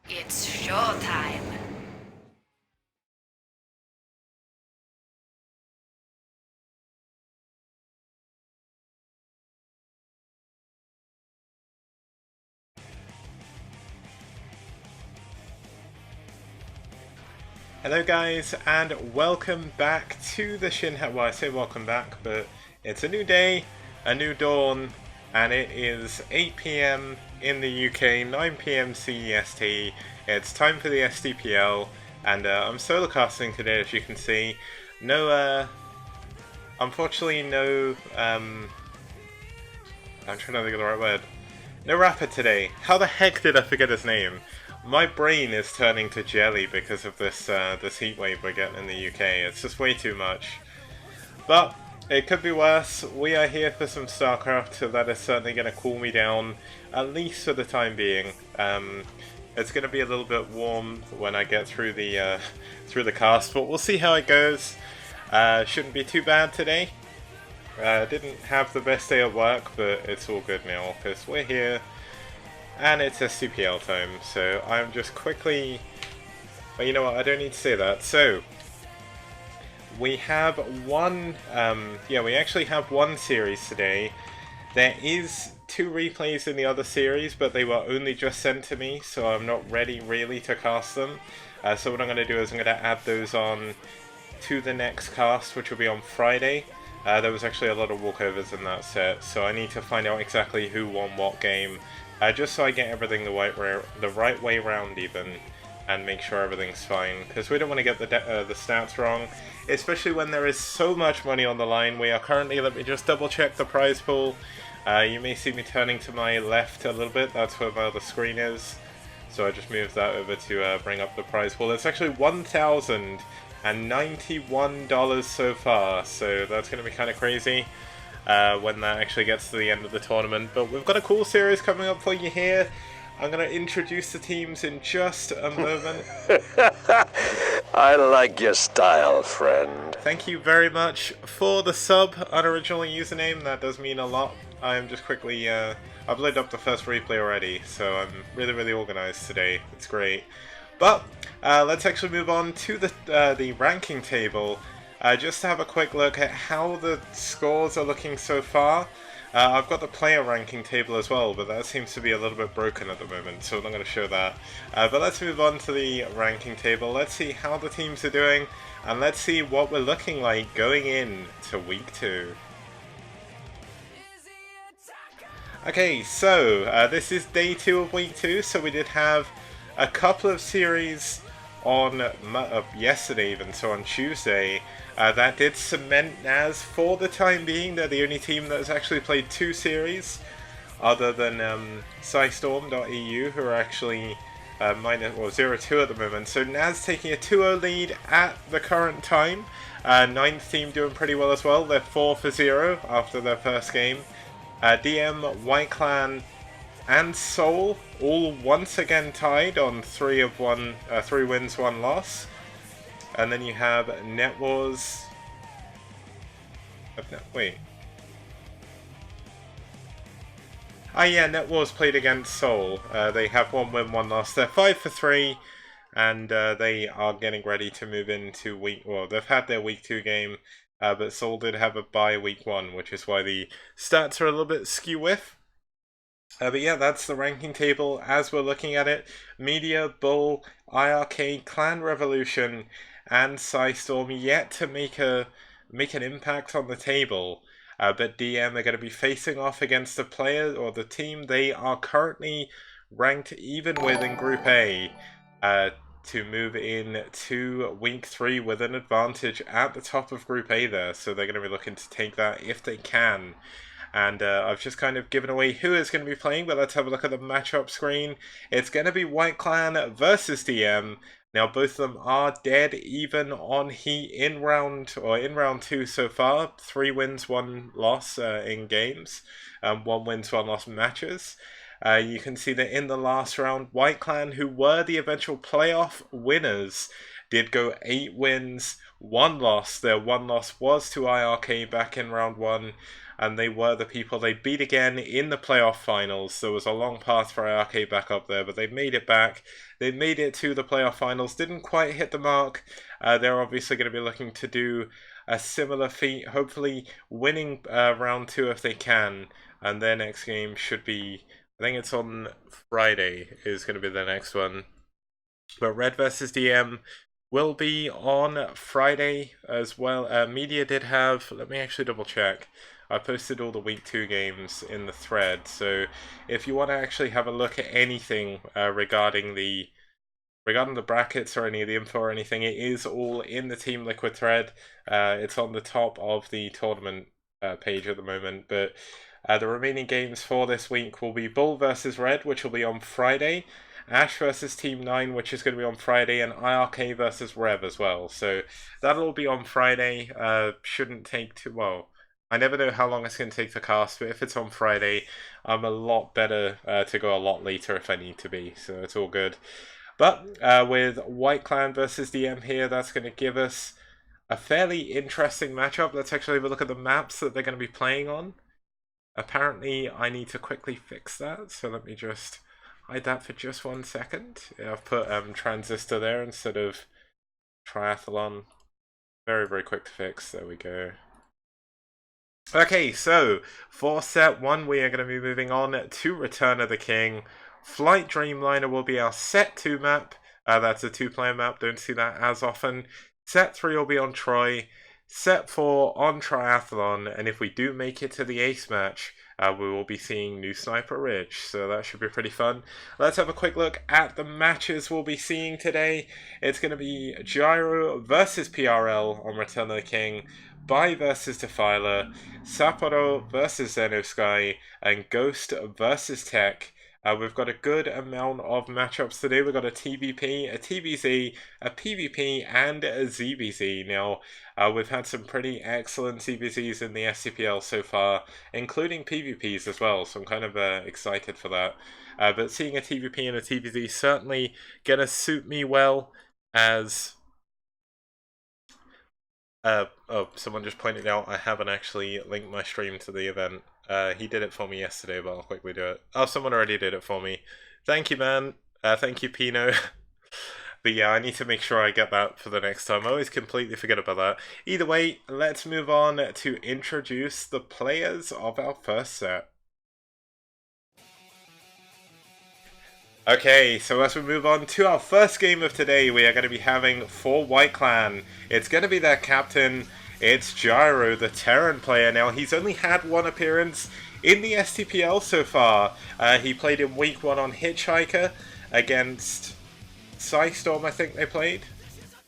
It's showtime. Hello guys, and welcome back to the well, I say welcome back, but it's a new day, a new dawn, and it is 8 PM in the UK, 9 PM CEST. It's time for the STPL, and I'm solo casting today, as you can see. Unfortunately no, I'm trying to think of the right word. No rapper today. How the heck did I forget his name? My brain is turning to jelly because of this heat wave we're getting in the UK. It's just way too much. But it could be worse. We are here for some StarCraft, so that is certainly going to cool me down, at least for the time being. It's going to be a little bit warm when I get through the cast, but we'll see how it goes. Shouldn't be too bad today. Didn't have the best day at work, but it's all good now because we're here. And it's STPL time, so I'm just quickly... Well, you know what, I don't need to say that. So, we have one... we actually have one series today. There is 2 replays in the other series, but they were only just sent to me, so I'm not ready really to cast them. So what I'm going to do is I'm going to add those on to the next cast, which will be on Friday. There was actually a lot of walkovers in that set, so I need to find out exactly who won what game. Just so I get everything the right way round even, and make sure everything's fine, because we don't want to get the stats wrong, especially when there is so much money on the line. We are currently, let me just double check the prize pool. You may see me turning to my left a little bit, that's where my other screen is, so I just moved that over to bring up the prize pool. It's actually $1,091 so far, so that's going to be kind of crazy. When that actually gets to the end of the tournament. But we've got a cool series coming up for you here. I'm going to introduce the teams in just a moment. I like your style, friend. Thank you very much for the sub, unoriginal username. That does mean a lot. I'm just quickly... I've loaded up the first replay already, so I'm really organized today. It's great. But let's actually move on to the ranking table. Just to have a quick look at how the scores are looking so far. I've got the player ranking table as well, but that seems to be a little bit broken at the moment, so I'm not going to show that. But let's move on to the ranking table. Let's see how the teams are doing, and let's see what we're looking like going in to week 2. Okay, so this is day 2 of week 2, so we did have a couple of series on yesterday even, so on Tuesday. That did cement Naz for the time being. They're the only team that has actually played 2 series, other than SciStorm.eu, who are actually -0-2 at the moment. So Naz taking a 2-0 lead at the current time. 9th team doing pretty well as well. They're 4-0 after their first game. DM, White Clan, and Seoul all once again tied on 3 wins, 1 loss. And then you have NetWars. Wait. NetWars played against Seoul. They have 1 win, 1 loss. They're 5-3, and they are getting ready to move into they've had their week 2 game, but Seoul did have a bye week 1, which is why the stats are a little bit skew-with. But yeah, that's the ranking table as we're looking at it. Media, Bull, IRK, Clan Revolution, and SciStorm yet to make an impact on the table. But DM are going to be facing off against the player or the team they are currently ranked even with in Group A to move in to week 3 with an advantage at the top of Group A there. So they're going to be looking to take that if they can. And I've just kind of given away who is going to be playing, but let's have a look at the matchup screen. It's going to be White Clan versus DM. Now both of them are dead even on heat in round 2 so far. 3 wins, 1 loss in games. 1 wins, 1 loss matches. You can see that in the last round, White Clan, who were the eventual playoff winners, did go 8 wins, 1 loss. Their 1 loss was to IRK back in round 1, and they were the people they beat again in the playoff finals. There was a long path for IRK back up there, but they made it back. They made it to the playoff finals, didn't quite hit the mark. They're obviously going to be looking to do a similar feat, hopefully winning round 2 if they can, and their next game should be, I think it's on Friday, is going to be the next one. But Red versus DM will be on Friday as well. Media did have, let me actually double check. I posted all the week 2 games in the thread, so if you want to actually have a look at anything regarding the brackets or any of the info or anything, it is all in the Team Liquid thread. It's on the top of the tournament page at the moment, but the remaining games for this week will be Bull versus Red, which will be on Friday, Ash versus Team 9, which is going to be on Friday, and IRK versus Rev as well. So that'll all be on Friday. Shouldn't take too well. I never know how long it's going to take to cast, but if it's on Friday, I'm a lot better to go a lot later if I need to be, so it's all good. But with White Clan versus DM here, that's going to give us a fairly interesting matchup. Let's actually have a look at the maps that they're going to be playing on. Apparently, I need to quickly fix that, so let me just hide that for just 1 second. Yeah, I've put Transistor there instead of Triathlon. Very, very quick to fix. There we go. Okay, so for set 1, we are going to be moving on to Return of the King. Flight Dreamliner will be our set 2 map. That's a 2-player map, don't see that as often. Set 3 will be on Troy. Set 4 on Triathlon, and if we do make it to the Ace match, we will be seeing New Sniper Ridge, so that should be pretty fun. Let's have a quick look at the matches we'll be seeing today. It's going to be Gyro versus PRL on Return of the King, Bai versus Defiler, Sapporo versus Zenosky, and Ghost versus Tech. We've got a good amount of matchups today. We've got a TVP, a TVZ, a PvP, and a ZBZ. Now, we've had some pretty excellent ZBZs in the STPL so far, including PvPs as well, so I'm kind of excited for that. But seeing a TVP and a TVZ certainly gonna suit me well as... oh, someone just pointed out I haven't actually linked my stream to the event. He did it for me yesterday, but I'll quickly do it. Oh, someone already did it for me. Thank you, man. Thank you, Pino. But yeah, I need to make sure I get that for the next time. I always completely forget about that. Either way, let's move on to introduce the players of our first set. Okay, so as we move on to our first game of today, we are going to be having for White Clan. It's going to be their captain. It's Gyro, the Terran player. Now, he's only had 1 appearance in the STPL so far. He played in week 1 on Hitchhiker against Psystorm, I think they played.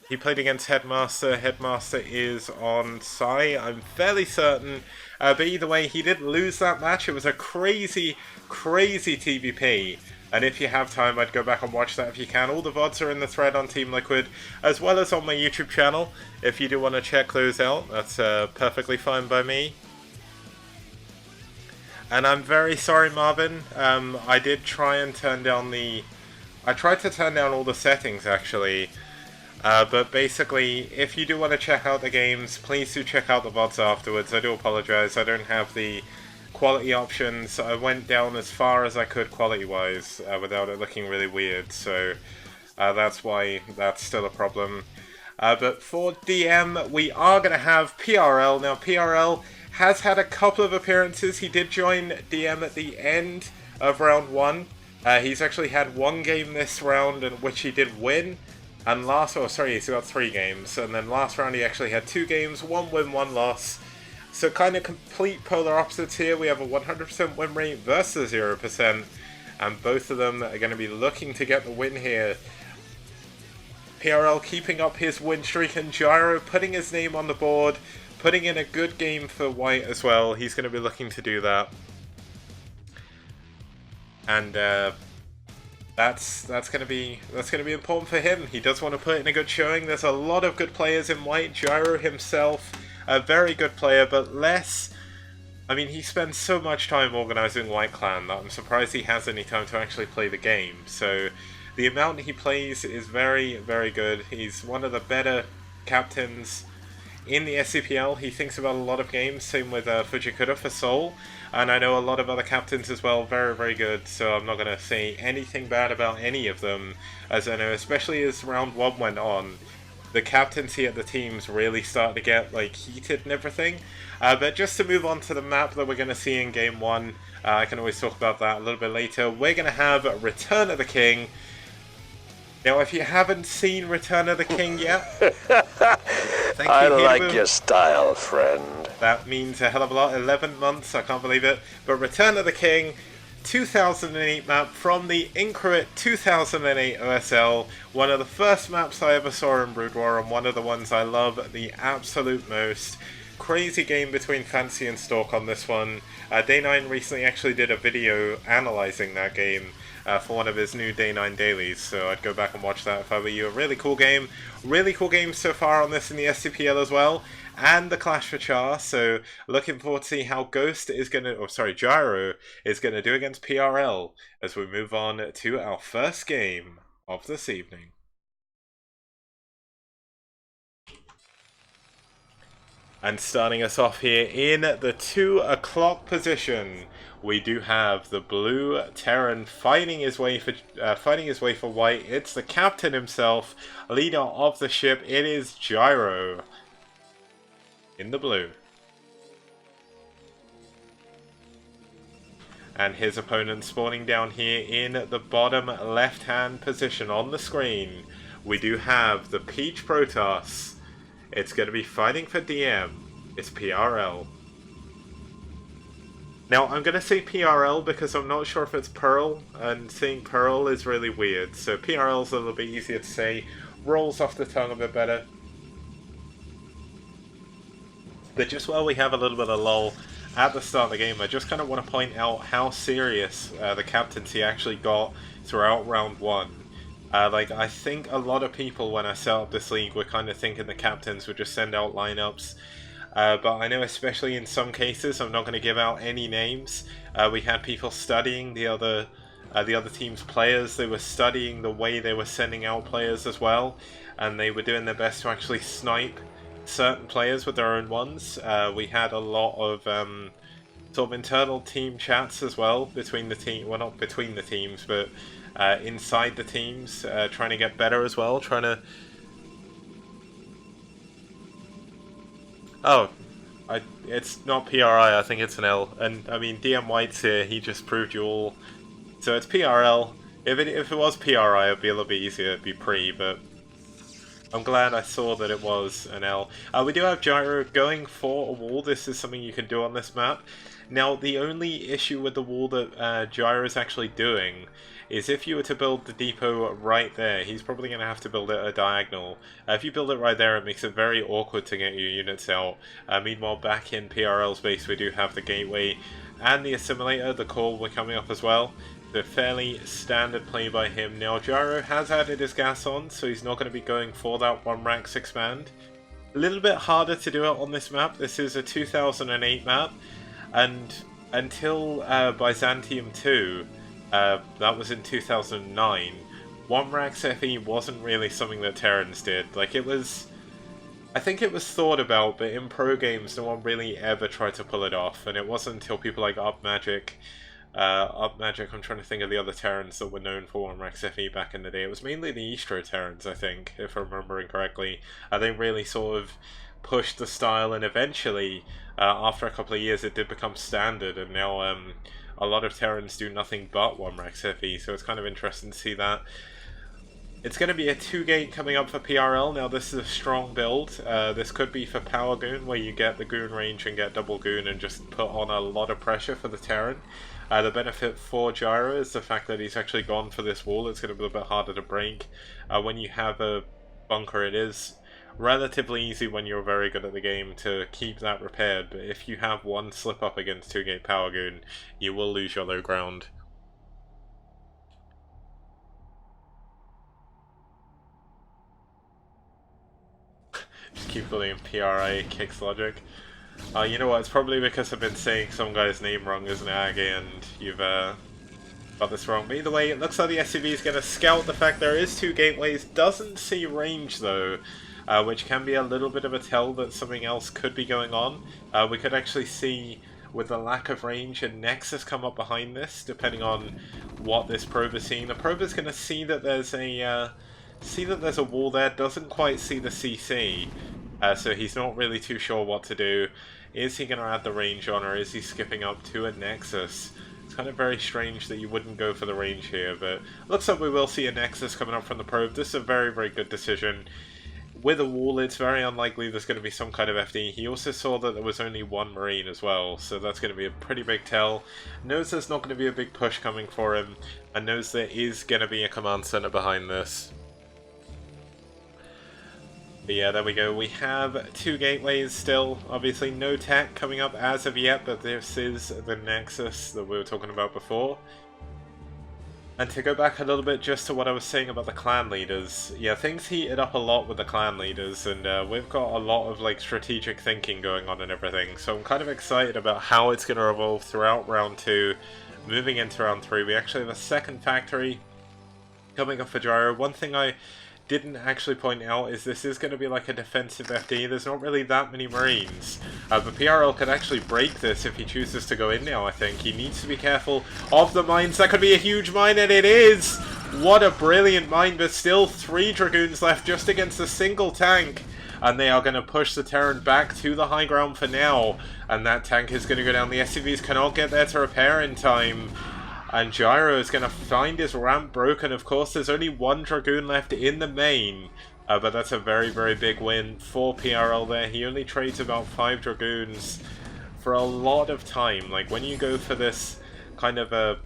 He played against Headmaster. Headmaster is on Psy, I'm fairly certain. But either way, he did lose that match. It was a crazy, crazy TVP. And if you have time, I'd go back and watch that if you can. All the VODs are in the thread on Team Liquid, as well as on my YouTube channel. If you do want to check those out, that's perfectly fine by me. And I'm very sorry, Marvin. I did try and turn down the... I tried to turn down all the settings, actually. But basically, if you do want to check out the games, please do check out the VODs afterwards. I do apologize, I don't have the quality options. I went down as far as I could quality-wise without it looking really weird, so that's why that's still a problem. But for DM, we are going to have PRL. Now, PRL has had a couple of appearances. He did join DM at the end of round 1. He's actually had 1 game this round in which he did win. And he's got 3 games. And then last round he actually had 2 games, 1 win, 1 loss. So kind of complete polar opposites here. We have a 100% win rate versus 0%. And both of them are going to be looking to get the win here. PRL keeping up his win streak, and Gyro putting his name on the board, putting in a good game for White as well. He's going to be looking to do that. And that's going to be important for him. He does want to put in a good showing. There's a lot of good players in White. Gyro himself, a very good player, but less. I mean, he spends so much time organizing White Clan that I'm surprised he has any time to actually play the game. So The amount he plays is very, very good. He's one of the better captains in the STPL. He thinks about a lot of games, same with Fujikura for Seoul, and I know a lot of other captains as well, very, very good, so I'm not going to say anything bad about any of them, as I know, especially as round 1 went on, the captaincy at the teams really started to get like heated and everything. But just to move on to the map that we're going to see in Game 1, I can always talk about that a little bit later. We're going to have Return of the King. Now, if you haven't seen Return of the King yet, thank you, I like Hindu. your style, friend. That means a hell of a lot. 11 months, I can't believe it. But Return of the King, 2008 map from the Incruit 2008 OSL. One of the first maps I ever saw in Brood War, and one of the ones I love the absolute most. Crazy game between Fancy and Stork on this one. Day9 recently actually did a video analysing that game for one of his new Day 9 dailies, so I'd go back and watch that if I were you. A really cool game so far on this in the STPL as well, and the Clash for Char, so looking forward to see how Ghost is going to, or sorry, Gyro is going to do against PRL as we move on to our first game of this evening. And starting us off here in the 2 o'clock position, we do have the blue Terran fighting his way for white. It's the captain himself, leader of the ship. It is Gyro in the blue. And his opponent spawning down here in the bottom left-hand position on the screen. We do have the Peach Protoss. It's going to be fighting for DM. It's PRL. Now, I'm going to say PRL because I'm not sure if it's Pearl, and saying Pearl is really weird. So PRL is a little bit easier to say, rolls off the tongue a bit better. But just while we have a little bit of lull at the start of the game, I just kind of want to point out how serious the captaincy actually got throughout round 1. Like, I think a lot of people, when I set up this league, were kind of thinking the captains would just send out lineups. But I know, especially in some cases, I'm not going to give out any names. We had people studying the other team's players. They were studying the way they were sending out players as well, and they were doing their best to actually snipe certain players with their own ones. We had a lot of sort of internal team chats as well between the team. Well, not between the teams, but inside the teams, trying to get better as well, trying to... Oh, it's not PRI, I think it's an L. And, I mean, DM White's here, he just proved you all. So it's PRL. If it was PRI, it'd be a little bit easier, it'd be pre, but I'm glad I saw that it was an L. We do have Gyro going for a wall. This is something you can do on this map. Now, the only issue with the wall that Gyro is actually doing is if you were to build the depot right there, he's probably going to have to build it a diagonal. If you build it right there, it makes it very awkward to get your units out. Meanwhile, back in PRL's base, we do have the gateway and the assimilator. The core will be coming up as well. The fairly standard play by him. Now, Gyro has added his gas on, so he's not going to be going for that 1 rack 6 band. A little bit harder to do it on this map. This is a 2008 map, and until Byzantium 2, that was in 2009, 1 rack FE wasn't really something that Terrans did. Like, it was... I think it was thought about, but in pro games, no one really ever tried to pull it off, and it wasn't until people like Up Magic, I'm trying to think of the other Terrans that were known for 1 rack FE back in the day. It was mainly the Eastro Terrans, I think, if I'm remembering correctly. They really sort of pushed the style, and eventually, after a couple of years, it did become standard, and now a lot of Terrans do nothing but 1 rack FE, so it's kind of interesting to see that. It's going to be a 2-gate coming up for PRL. Now, this is a strong build. This could be for Power Goon, where you get the Goon range and get double Goon and just put on a lot of pressure for the Terran. The benefit for Gyro is the fact that he's actually gone for this wall. It's going to be a bit harder to break. When you have a bunker, it is relatively easy when you're very good at the game to keep that repaired. But if you have one slip up against 2-gate Power Goon, you will lose your low ground. Just keep bullying PRI kicks logic. You know what, it's probably because I've been saying some guy's name wrong, isn't it, Aggie, and you've got this wrong. But either way, it looks like the SCV is going to scout the fact there is 2 gateways. Doesn't see range though, which can be a little bit of a tell that something else could be going on. We could actually see, with the lack of range, a Nexus come up behind this, depending on what this probe is seeing. The probe is going to see that there's a wall there. Doesn't quite see the CC, so he's not really too sure what to do. Is he going to add the range on, or is he skipping up to a Nexus? It's kind of very strange that you wouldn't go for the range here, but looks like we will see a Nexus coming up from the probe. This is a very, very good decision. With a wall, it's very unlikely there's going to be some kind of FD. He also saw that there was only 1 Marine as well, so that's going to be a pretty big tell. Knows there's not going to be a big push coming for him, and knows there is going to be a command center behind this. But yeah, there we go. We have 2 gateways still. Obviously no tech coming up as of yet, but this is the Nexus that we were talking about before. And to go back a little bit just to what I was saying about the clan leaders, yeah, things heated up a lot with the clan leaders, and we've got a lot of like strategic thinking going on and everything, so I'm kind of excited about how it's going to evolve throughout round 2. Moving into round 3, we actually have a second factory coming up for Gyro. One thing I didn't actually point out is this is going to be like a defensive FD. There's not really that many Marines, but PRL could actually break this if he chooses to go in now. I think he needs to be careful of the mines. That could be a huge mine, and it is! What a brilliant mine, but still 3 Dragoons left just against a single tank, and they are going to push the Terran back to the high ground for now, and that tank is going to go down. The SCVs cannot get there to repair in time. And Gyro is going to find his ramp broken. Of course, there's only 1 Dragoon left in the main, but that's a very, very big win for PRL there. He only trades about 5 Dragoons for a lot of time. Like, when you go for this kind of a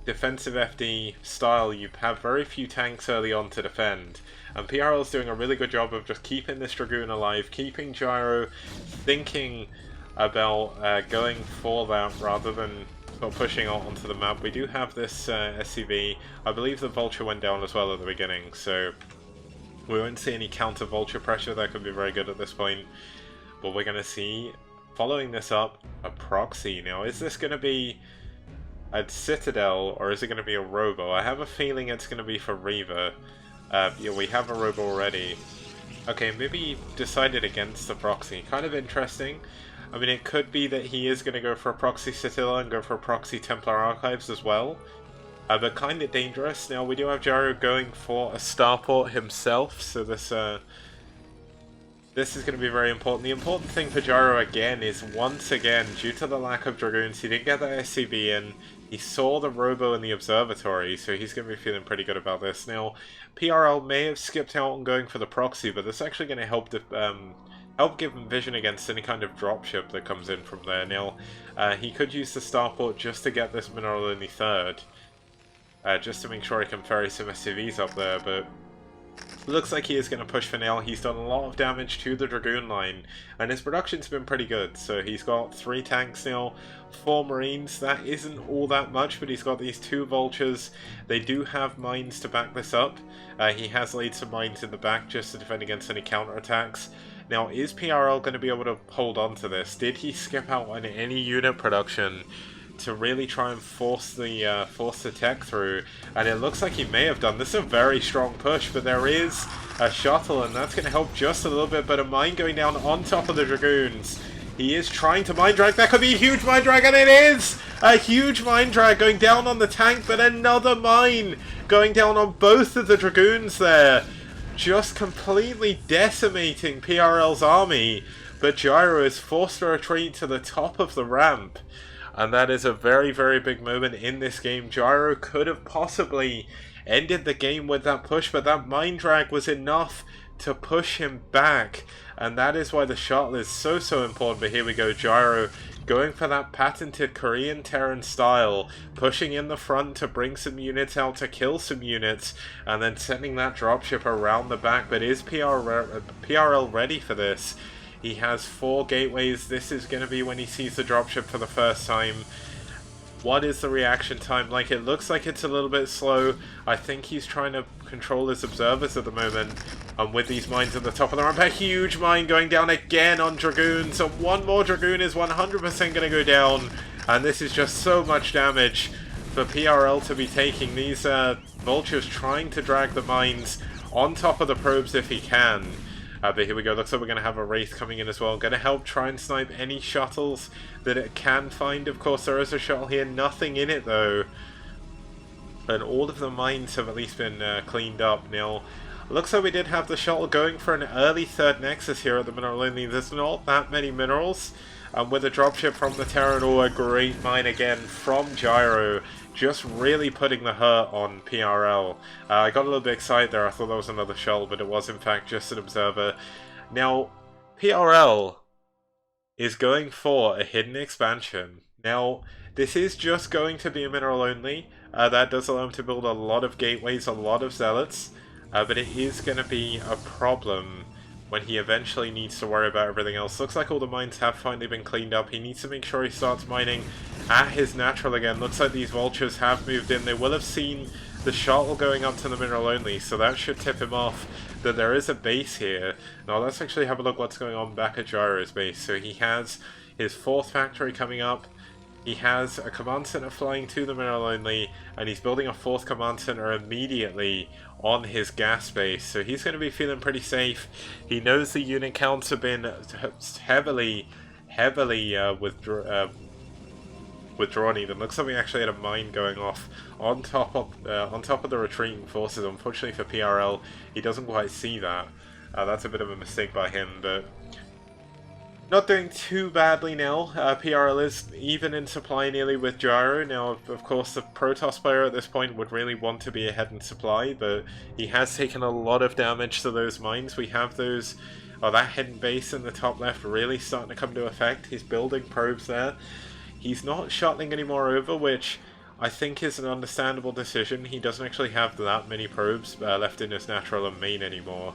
defensive FD style, you have very few tanks early on to defend. And PRL is doing a really good job of just keeping this Dragoon alive, keeping Gyro thinking about going for that rather than pushing out onto the map. We do have this SCV. I believe the Vulture went down as well at the beginning, so we won't see any counter Vulture pressure. That could be very good at this point. But we're going to see, following this up, a proxy. Now, is this going to be a Citadel, or is it going to be a Robo? I have a feeling it's going to be for Reaver. Yeah, we have a Robo already. Okay, maybe he decided against the proxy. Kind of interesting. I mean, it could be that he is going to go for a proxy Citadel and go for a proxy Templar Archives as well. But kind of dangerous. Now, we do have Gyro going for a starport himself, so this is going to be very important. The important thing for Gyro again is, once again, due to the lack of Dragoons, he didn't get the SCB in. He saw the Robo in the observatory, so he's going to be feeling pretty good about this. Now, PRL may have skipped out on going for the proxy, but this is actually going to help give him vision against any kind of dropship that comes in from there. Now, he could use the starport just to get this mineral in the 3rd, just to make sure he can ferry some SCVs up there, but looks like he is going to push for now. He's done a lot of damage to the Dragoon line, and his production's been pretty good. So he's got 3 tanks now, 4 Marines. That isn't all that much, but he's got these 2 Vultures. They do have mines to back this up. He has laid some mines in the back just to defend against any counterattacks. Now, is PRL going to be able to hold on to this? Did he skip out on any unit production to really try and force the tech through? And it looks like he may have done. This is a very strong push, but there is a shuttle, and that's going to help just a little bit. But a mine going down on top of the Dragoons. He is trying to mine drag. That could be a huge mine drag, and it is a huge mine drag going down on the tank, but another mine going down on both of the Dragoons there. Just completely decimating PRL's army, but Gyro is forced to retreat to the top of the ramp, and that is a very, very big moment in this game. Gyro could have possibly ended the game with that push, but that mine drag was enough to push him back, and that is why the shuttle is so important. But here we go, Gyro going for that patented Korean Terran style, pushing in the front to bring some units out to kill some units, and then sending that dropship around the back. But is PRL ready for this? He has 4 gateways. This is going to be when he sees the dropship for the first time. What is the reaction time like? It looks like it's a little bit slow. I think he's trying to control his observers at the moment. And with these mines at the top of the ramp, a huge mine going down again on Dragoon. So 1 more Dragoon is 100% going to go down. And this is just so much damage for PRL to be taking. These vultures trying to drag the mines on top of the probes if he can. But here we go, looks like we're going to have a Wraith coming in as well. Going to help try and snipe any shuttles that it can find. Of course, there is a shuttle here, nothing in it though. And all of the mines have at least been cleaned up. Now, looks like we did have the shuttle going for an early third nexus here at the mineral only. There's not that many minerals. With a dropship from the Terran, or a great mine again from Gyro, just really putting the hurt on PRL. I got a little bit excited there, I thought that was another shuttle, but it was in fact just an observer. Now, PRL is going for a hidden expansion. Now, this is just going to be a mineral only. That does allow him to build a lot of gateways, a lot of zealots, but it is going to be a problem when he eventually needs to worry about everything else. Looks like all the mines have finally been cleaned up. He needs to make sure he starts mining at his natural again. Looks like these vultures have moved in. They will have seen the shuttle going up to the mineral only, so that should tip him off that there is a base here. Now let's actually have a look what's going on back at Gyro's base. So he has his 4th factory coming up. He has a command center flying to the mineral only, and he's building a 4th command center immediately on his gas base. So he's going to be feeling pretty safe. He knows the unit counts have been heavily withdrawn even. Looks like we actually had a mine going off on top of the retreating forces. Unfortunately for PRL, he doesn't quite see that. That's a bit of a mistake by him, but not doing too badly now. PRL is even in supply nearly with Gyro. Now, of course, the Protoss player at this point would really want to be ahead in supply, but he has taken a lot of damage to those mines. We have those, that hidden base in the top left really starting to come to effect. He's building probes there. He's not shuttling any more over, which I think is an understandable decision. He doesn't actually have that many probes left in his natural and main anymore.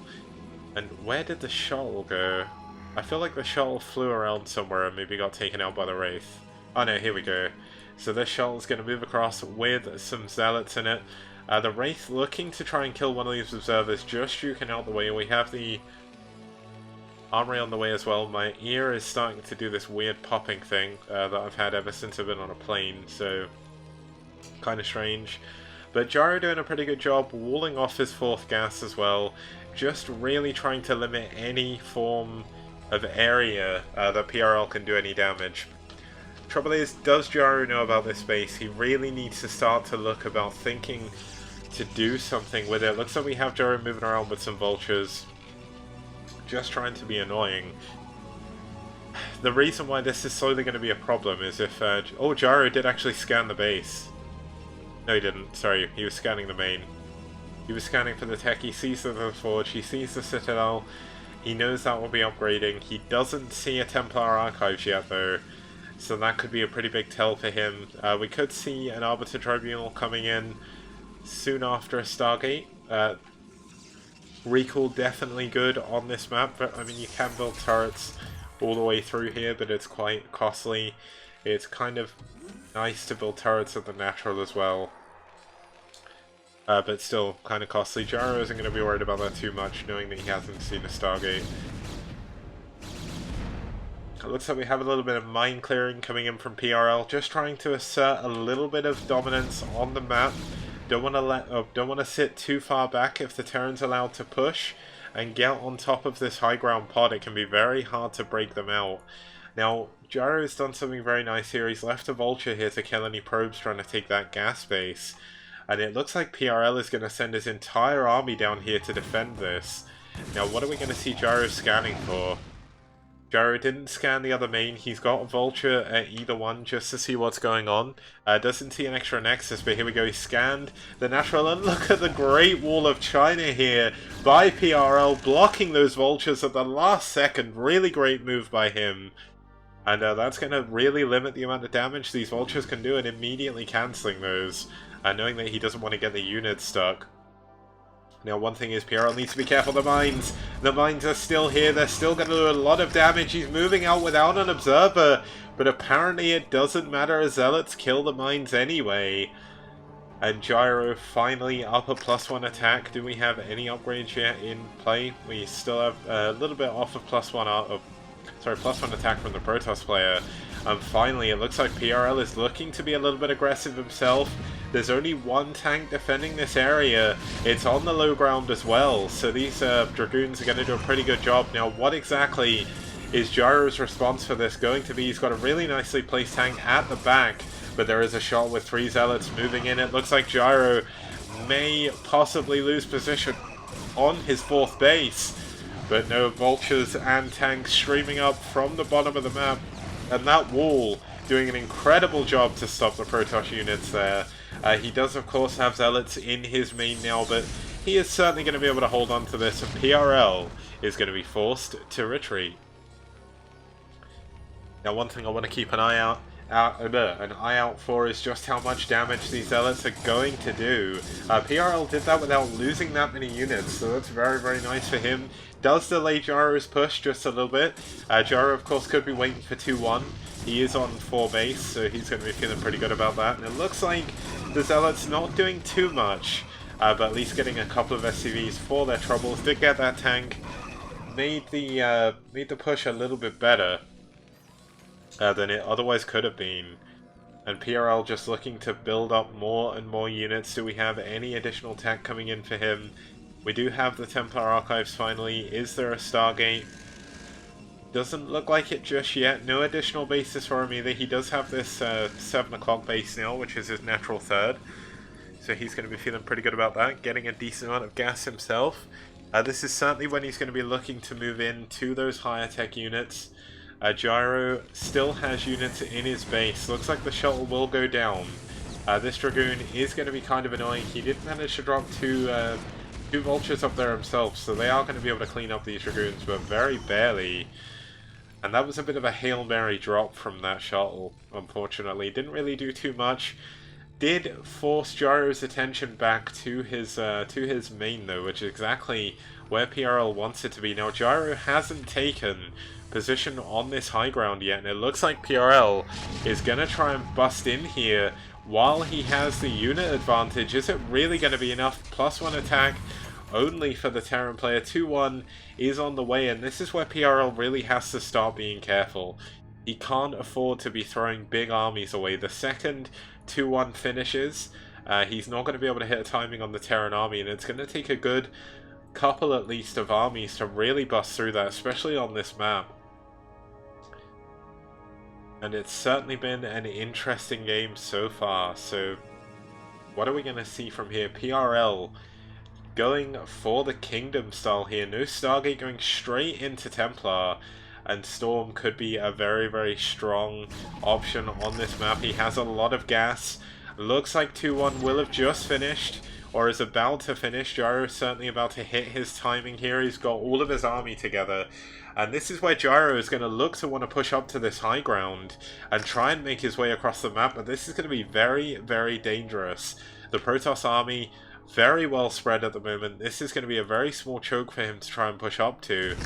And where did the shuttle go? I feel like the shuttle flew around somewhere and maybe got taken out by the Wraith. Oh no, here we go. So this shuttle's going to move across with some zealots in it. The Wraith looking to try and kill one of these observers, just juking out the way. We have the armory on the way as well. My ear is starting to do this weird popping thing that I've had ever since I've been on a plane, so kind of strange. But Gyro doing a pretty good job walling off his 4th gas as well, just really trying to limit any form of area that PRL can do any damage. Trouble is, does Gyro know about this base? He really needs to start to look about thinking to do something with it. Looks like we have Gyro moving around with some vultures, just trying to be annoying. The reason why this is slowly going to be a problem is if... oh, Gyro did actually scan the base. No, he didn't. Sorry, he was scanning the main. He was scanning for the tech. He sees the forge, he sees the Citadel. He knows that will be upgrading. He doesn't see a Templar Archives yet though, so that could be a pretty big tell for him. We could see an Arbiter Tribunal coming in soon after a Stargate. Recall definitely good on this map, but I mean you can build turrets all the way through here, but it's quite costly. It's kind of nice to build turrets at the natural as well. But still kind of costly. Gyro isn't going to be worried about that too much, knowing that he hasn't seen a Stargate. It looks like we have a little bit of mine clearing coming in from PRL, just trying to assert a little bit of dominance on the map. Don't want to sit too far back. If the Terran's allowed to push and get on top of this high ground pod, it can be very hard to break them out. Now, Gyro has done something very nice here. He's left a Vulture here to kill any probes trying to take that gas base. And it looks like PRL is going to send his entire army down here to defend this. Now, what are we going to see Gyro scanning for? Gyro didn't scan the other main. He's got a Vulture at either one just to see what's going on. Doesn't see an extra Nexus, but here we go. He scanned the natural. And look at the Great Wall of China here by PRL, blocking those Vultures at the last second. Really great move by him. And that's going to really limit the amount of damage these Vultures can do, and immediately cancelling those. Knowing that he doesn't want to get the unit stuck. Now, one thing is, PRL needs to be careful of the mines. The mines are still here. They're still going to do a lot of damage. He's moving out without an observer. But apparently it doesn't matter as Zealots kill the mines anyway. And Gyro finally up a +1 attack. Do we have any upgrades yet in play? We still have a little bit off of +1 +1 attack from the Protoss player. And finally, it looks like PRL is looking to be a little bit aggressive himself. There's only one tank defending this area. It's on the low ground as well, so these Dragoons are going to do a pretty good job. Now, what exactly is Gyro's response for this going to be? He's got a really nicely placed tank at the back, but there is a shot with 3 Zealots moving in. It looks like Gyro may possibly lose position on his 4th base, but no, Vultures and tanks streaming up from the bottom of the map, and that wall doing an incredible job to stop the Protoss units there. He does of course have Zealots in his main now, but he is certainly going to be able to hold on to this, and PRL is going to be forced to retreat. Now, one thing I want to keep an eye out for is just how much damage these Zealots are going to do. PRL did that without losing that many units, so that's very, very nice for him. Does delay Gyro's push just a little bit. Gyro, of course, could be waiting for 2-1. He is on 4 base, so he's going to be feeling pretty good about that. And it looks like the Zealots not doing too much, but at least getting a couple of SCVs for their troubles. Did get that tank, made the push a little bit better than it otherwise could have been. And PRL just looking to build up more and more units. Do we have any additional tech coming in for him? We do have the Templar Archives finally. Is there a Stargate? Doesn't look like it just yet. No additional bases for him either. He does have this 7 o'clock base now, which is his natural 3rd. So he's going to be feeling pretty good about that. Getting a decent amount of gas himself. This is certainly when he's going to be looking to move in to those higher tech units. Gyro still has units in his base. Looks like the shuttle will go down. This Dragoon is going to be kind of annoying. He did manage to drop two Vultures up there himself, so they are going to be able to clean up these Dragoons, but very barely. And that was a bit of a Hail Mary drop from that shuttle, unfortunately. Didn't really do too much. Did force Gyro's attention back to his main, though, which is exactly where PRL wants it to be. Now, Gyro hasn't taken position on this high ground yet, and it looks like PRL is going to try and bust in here while he has the unit advantage. Is it really going to be enough? +1 attack only for the Terran player. 2-1 is on the way, and this is where PRL really has to start being careful. He can't afford to be throwing big armies away. The second 2-1 finishes, he's not going to be able to hit a timing on the Terran army, and it's going to take a good couple at least of armies to really bust through that, especially on this map. And it's certainly been an interesting game so far. So what are we going to see from here? PRL going for the Kingdom style here. No Stargate, going straight into Templar. And Storm could be a very, very strong option on this map. He has a lot of gas. Looks like 2-1 will have just finished, or is about to finish. Gyro is certainly about to hit his timing here. He's got all of his army together. And this is where Gyro is going to look to want to push up to this high ground and try and make his way across the map. But this is going to be very, very dangerous. The Protoss army very well spread at the moment. This is going to be a very small choke for him to try and push up to.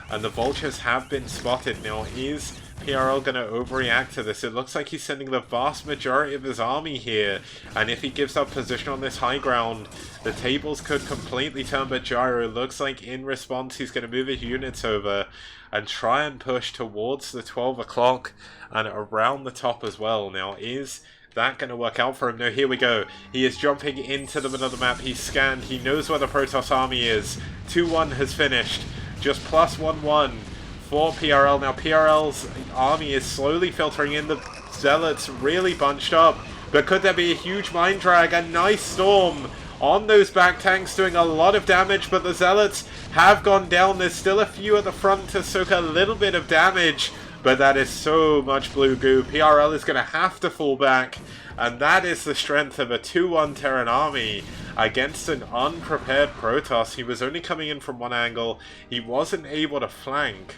And the Vultures have been spotted. Now, is PRL going to overreact to this? It looks like he's sending the vast majority of his army here. And if he gives up position on this high ground, the tables could completely turn. But Gyro looks like in response he's going to move his units over and try and push towards the 12 o'clock and around the top as well. Now, is that going to work out for him? No, here we go. He is jumping into the middle of the map. He's scanned. He knows where the Protoss army is. 2-1 has finished. Just +1-1 for PRL. Now, PRL's army is slowly filtering in. The Zealots really bunched up. But could there be a huge mine drag? A nice Storm on those back tanks doing a lot of damage, but the Zealots have gone down. There's still a few at the front to soak a little bit of damage. But that is so much blue goo. PRL is going to have to fall back. And that is the strength of a 2-1 Terran army against an unprepared Protoss. He was only coming in from one angle. He wasn't able to flank.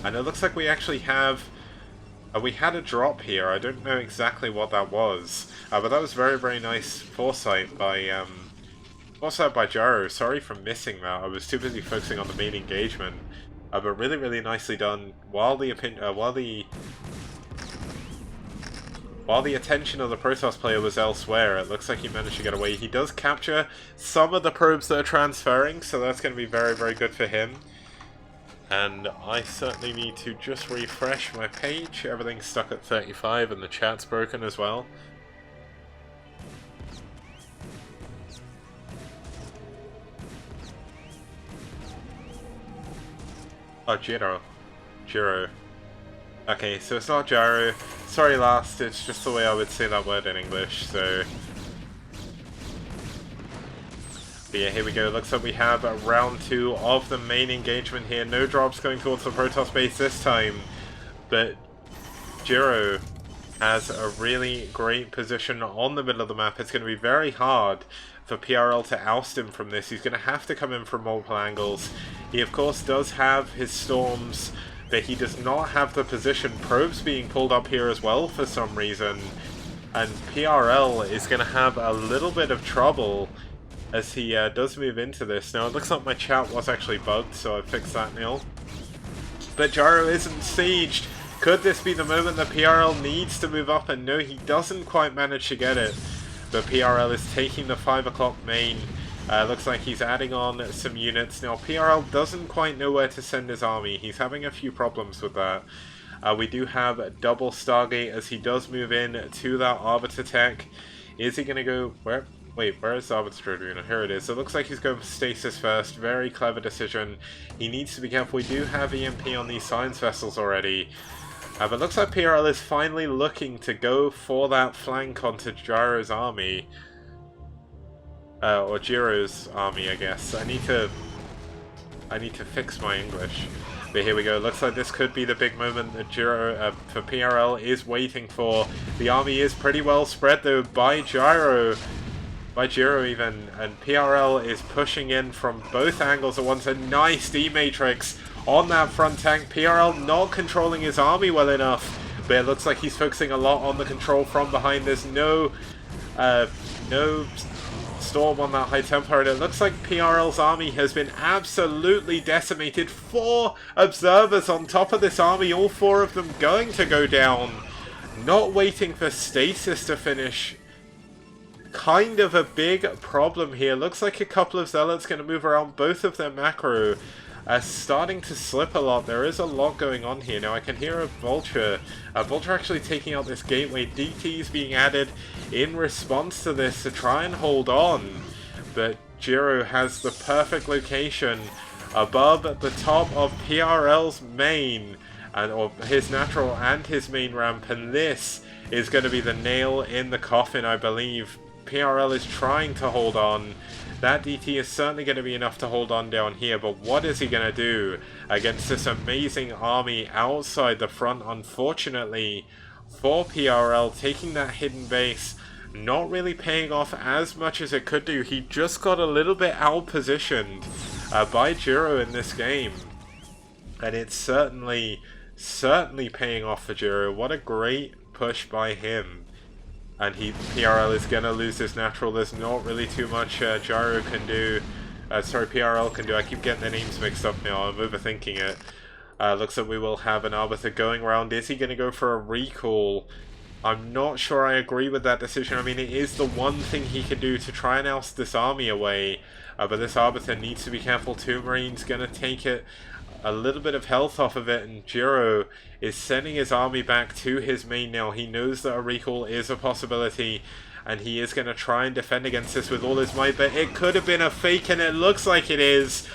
And it looks like we actually have... we had a drop here. I don't know exactly what that was. But that was very, very nice foresight by Gyro. Sorry for missing that. I was too busy focusing on the main engagement. But really, really nicely done. While the attention of the Protoss player was elsewhere, it looks like he managed to get away. He does capture some of the probes that are transferring, so that's going to be very, very good for him. And I certainly need to just refresh my page. Everything's stuck at 35 and the chat's broken as well. Oh, Jiro. Okay, so it's not Gyro. Sorry, last. It's just the way I would say that word in English, so... But yeah, here we go. Looks like we have round 2 of the main engagement here. No drops going towards the Protoss base this time. But Jiro has a really great position on the middle of the map. It's going to be very hard for PRL to oust him from this. He's going to have to come in from multiple angles. He, of course, does have his storms, but he does not have the position. Probes being pulled up here as well for some reason. And PRL is going to have a little bit of trouble as he does move into this. Now, it looks like my chat was actually bugged, so I fixed that now. But Gyro isn't sieged. Could this be the moment that PRL needs to move up? And no, he doesn't quite manage to get it. But PRL is taking the 5 o'clock main. Looks like he's adding on some units. Now, PRL doesn't quite know where to send his army. He's having a few problems with that. We do have a double Stargate as he does move in to that Arbiter tech. Is he going to go... where? Wait, where is the Arbiter unit? Here it is. It looks like he's going for Stasis first. Very clever decision. He needs to be careful. We do have EMP on these science vessels already. But looks like PRL is finally looking to go for that flank onto Gyro's army. Or Jiro's army, I guess. I need to fix my English. But here we go. Looks like this could be the big moment that Jiro, for PRL, is waiting for. The army is pretty well spread, though, by Gyro. By Jiro, even. And PRL is pushing in from both angles at once. A nice D-Matrix on that front tank. PRL not controlling his army well enough. But it looks like he's focusing a lot on the control from behind. There's no storm on that high tempo, and it looks like PRL's army has been absolutely decimated. 4 observers on top of this army, all 4 of them going to go down. Not waiting for Stasis to finish. Kind of a big problem here. Looks like a couple of Zealots going to move around both of their macro. Starting to slip a lot. There is a lot going on here. Now I can hear a Vulture. Vulture actually taking out this gateway. DTs being added in response to this to try and hold on. But Jiro has the perfect location above the top of PRL's main, or his natural and his main ramp, and this is going to be the nail in the coffin, I believe. PRL is trying to hold on. That DT is certainly going to be enough to hold on down here, but what is he going to do against this amazing army outside the front? Unfortunately for PRL, taking that hidden base, not really paying off as much as it could do. He just got a little bit out-positioned by Jiro in this game, and it's certainly paying off for Jiro. What a great push by him. And PRL is going to lose his natural. There's not really too much Gyro can do. PRL can do. I keep getting their names mixed up now. I'm overthinking it. Looks like we will have an Arbiter going around. Is he going to go for a recall? I'm not sure I agree with that decision. I mean, it is the one thing he can do to try and oust this army away. But this Arbiter needs to be careful. 2 Marines going to take it. A little bit of health off of it, and Jiro is sending his army back to his main now. He knows that a recall is a possibility, and he is going to try and defend against this with all his might, but it could have been a fake, and it looks like it is.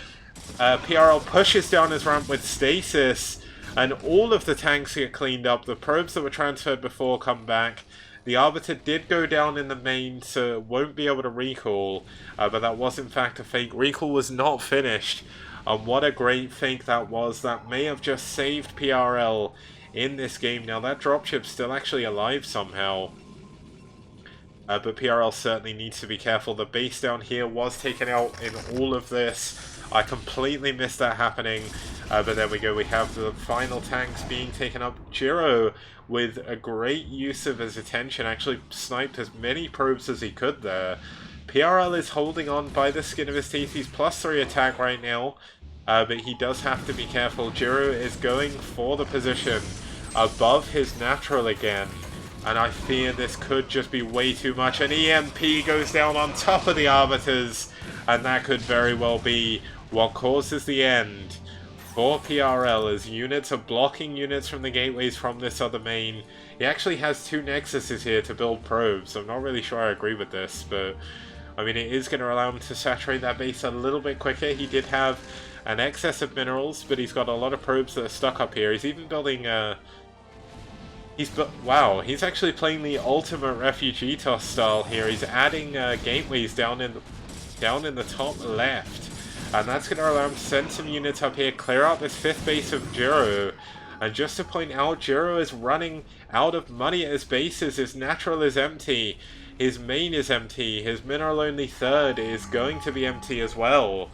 PRL pushes down his ramp with Stasis, and all of the tanks get cleaned up. The probes that were transferred before come back. The Arbiter did go down in the main, so it won't be able to recall, but that was in fact a fake. Recall was not finished. And what a great fake that was. That may have just saved PRL in this game. Now that dropship's still actually alive somehow. But PRL certainly needs to be careful. The base down here was taken out in all of this. I completely missed that happening. But there we go. We have the final tanks being taken up. Jiro, with a great use of his attention, actually sniped as many probes as he could there. PRL is holding on by the skin of his teeth. He's +3 attack right now. But he does have to be careful. Jiro is going for the position above his natural again. And I fear this could just be way too much. An EMP goes down on top of the Arbiters. And that could very well be what causes the end for PRL as units are blocking units from the gateways from this other main. He actually has 2 nexuses here to build probes. I'm not really sure I agree with this, but I mean, it is going to allow him to saturate that base a little bit quicker. He did have an excess of minerals, but he's got a lot of probes that are stuck up here. He's even building wow, he's actually playing the ultimate refugee toss style here. He's adding gateways down in the top left, and that's going to allow him to send some units up here, clear out this 5th base of Jiro. And just to point out, Jiro is running out of money at his bases. His natural is empty, his main is empty, his mineral only 3rd is going to be empty as well.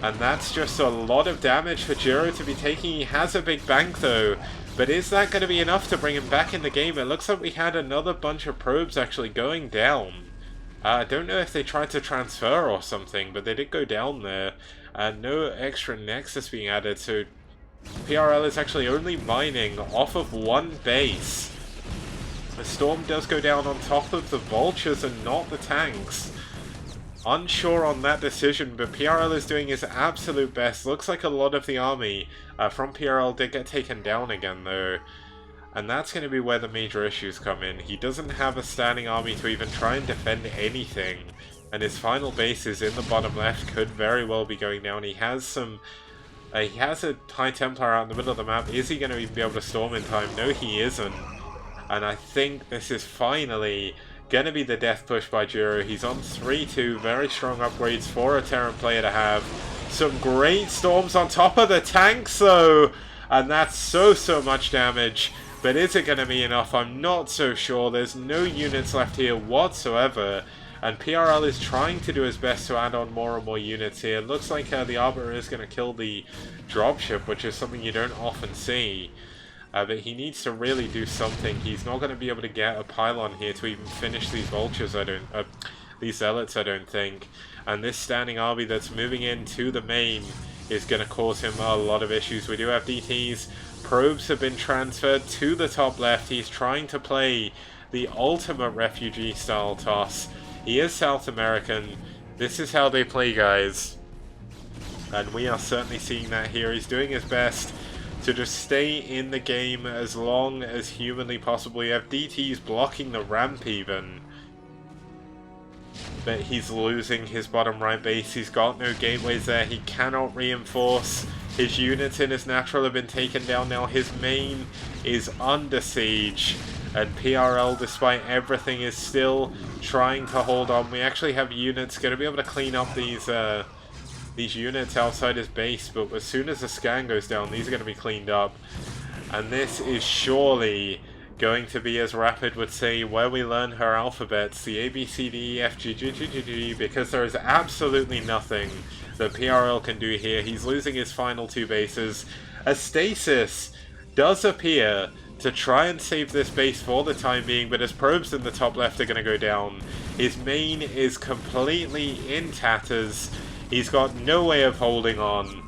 And that's just a lot of damage for Jiro to be taking. He has a big bank though, but is that going to be enough to bring him back in the game? It looks like we had another bunch of probes actually going down. I don't know if they tried to transfer or something, but they did go down there. No extra nexus being added, so PRL is actually only mining off of 1 base. The storm does go down on top of the vultures and not the tanks. Unsure on that decision, but PRL is doing his absolute best. Looks like a lot of the army from PRL did get taken down again though. And that's going to be where the major issues come in. He doesn't have a standing army to even try and defend anything. And his final bases in the bottom left could very well be going down. He has some... he has a High Templar out in the middle of the map. Is he going to even be able to storm in time? No, he isn't. And I think this is finally going to be the death push by Jiro. He's on 3-2. Very strong upgrades for a Terran player to have. Some great storms on top of the tanks though. And that's so much damage. But is it going to be enough? I'm not so sure. There's no units left here whatsoever. And PRL is trying to do his best to add on more and more units here. Looks like the Arbiter is going to kill the dropship, which is something you don't often see. But he needs to really do something. He's not going to be able to get a pylon here to even finish these vultures, these zealots, I don't think. And this standing army that's moving into the main is going to cause him a lot of issues. We do have DTs. Probes have been transferred to the top left. He's trying to play the ultimate refugee style toss. He is South American. This is how they play, guys. And we are certainly seeing that here. He's doing his best to just stay in the game as long as humanly possible. You have DTs blocking the ramp even. But he's losing his bottom right base. He's got no gateways there. He cannot reinforce. His units in his natural have been taken down now. His main is under siege. And PRL, despite everything, is still trying to hold on. We actually have units going to be able to clean up these units outside his base. But as soon as the scan goes down, these are going to be cleaned up. And this is surely going to be, as Rapid would say, where we learn her alphabets, the A, B, C, D, E, F, G, G, G, G, G, because there is absolutely nothing that PRL can do here. He's losing his final 2 bases. A stasis does appear to try and save this base for the time being, but his probes in the top left are going to go down. His main is completely in tatters. He's got no way of holding on.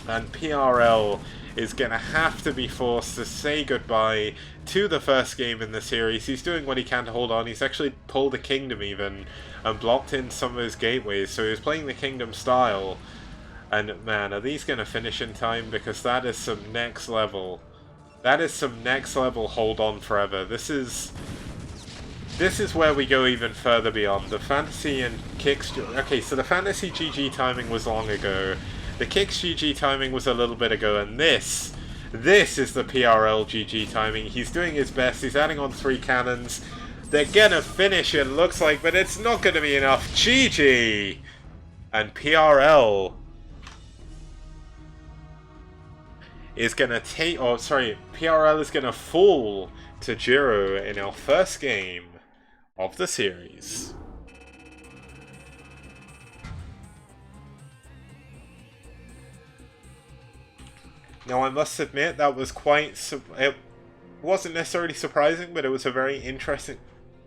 And PRL is going to have to be forced to say goodbye to the first game in the series. He's doing what he can to hold on. He's actually pulled a kingdom even and blocked in some of his gateways, so he's playing the kingdom style. And man, are these going to finish in time? Because that is some next level. That is some next level hold on forever. This is where we go even further beyond. The fantasy and kicks... Okay, so the fantasy GG timing was long ago. The kicks GG timing was a little bit ago, and this is the PRL GG timing. He's doing his best. He's adding on 3 cannons. They're gonna finish, it looks like, but it's not gonna be enough. GG! And PRL is gonna take... Oh, sorry. PRL is gonna fall to Jiro in our first game of the series. Now, I must admit, that was quite... It wasn't necessarily surprising, but it was a very interesting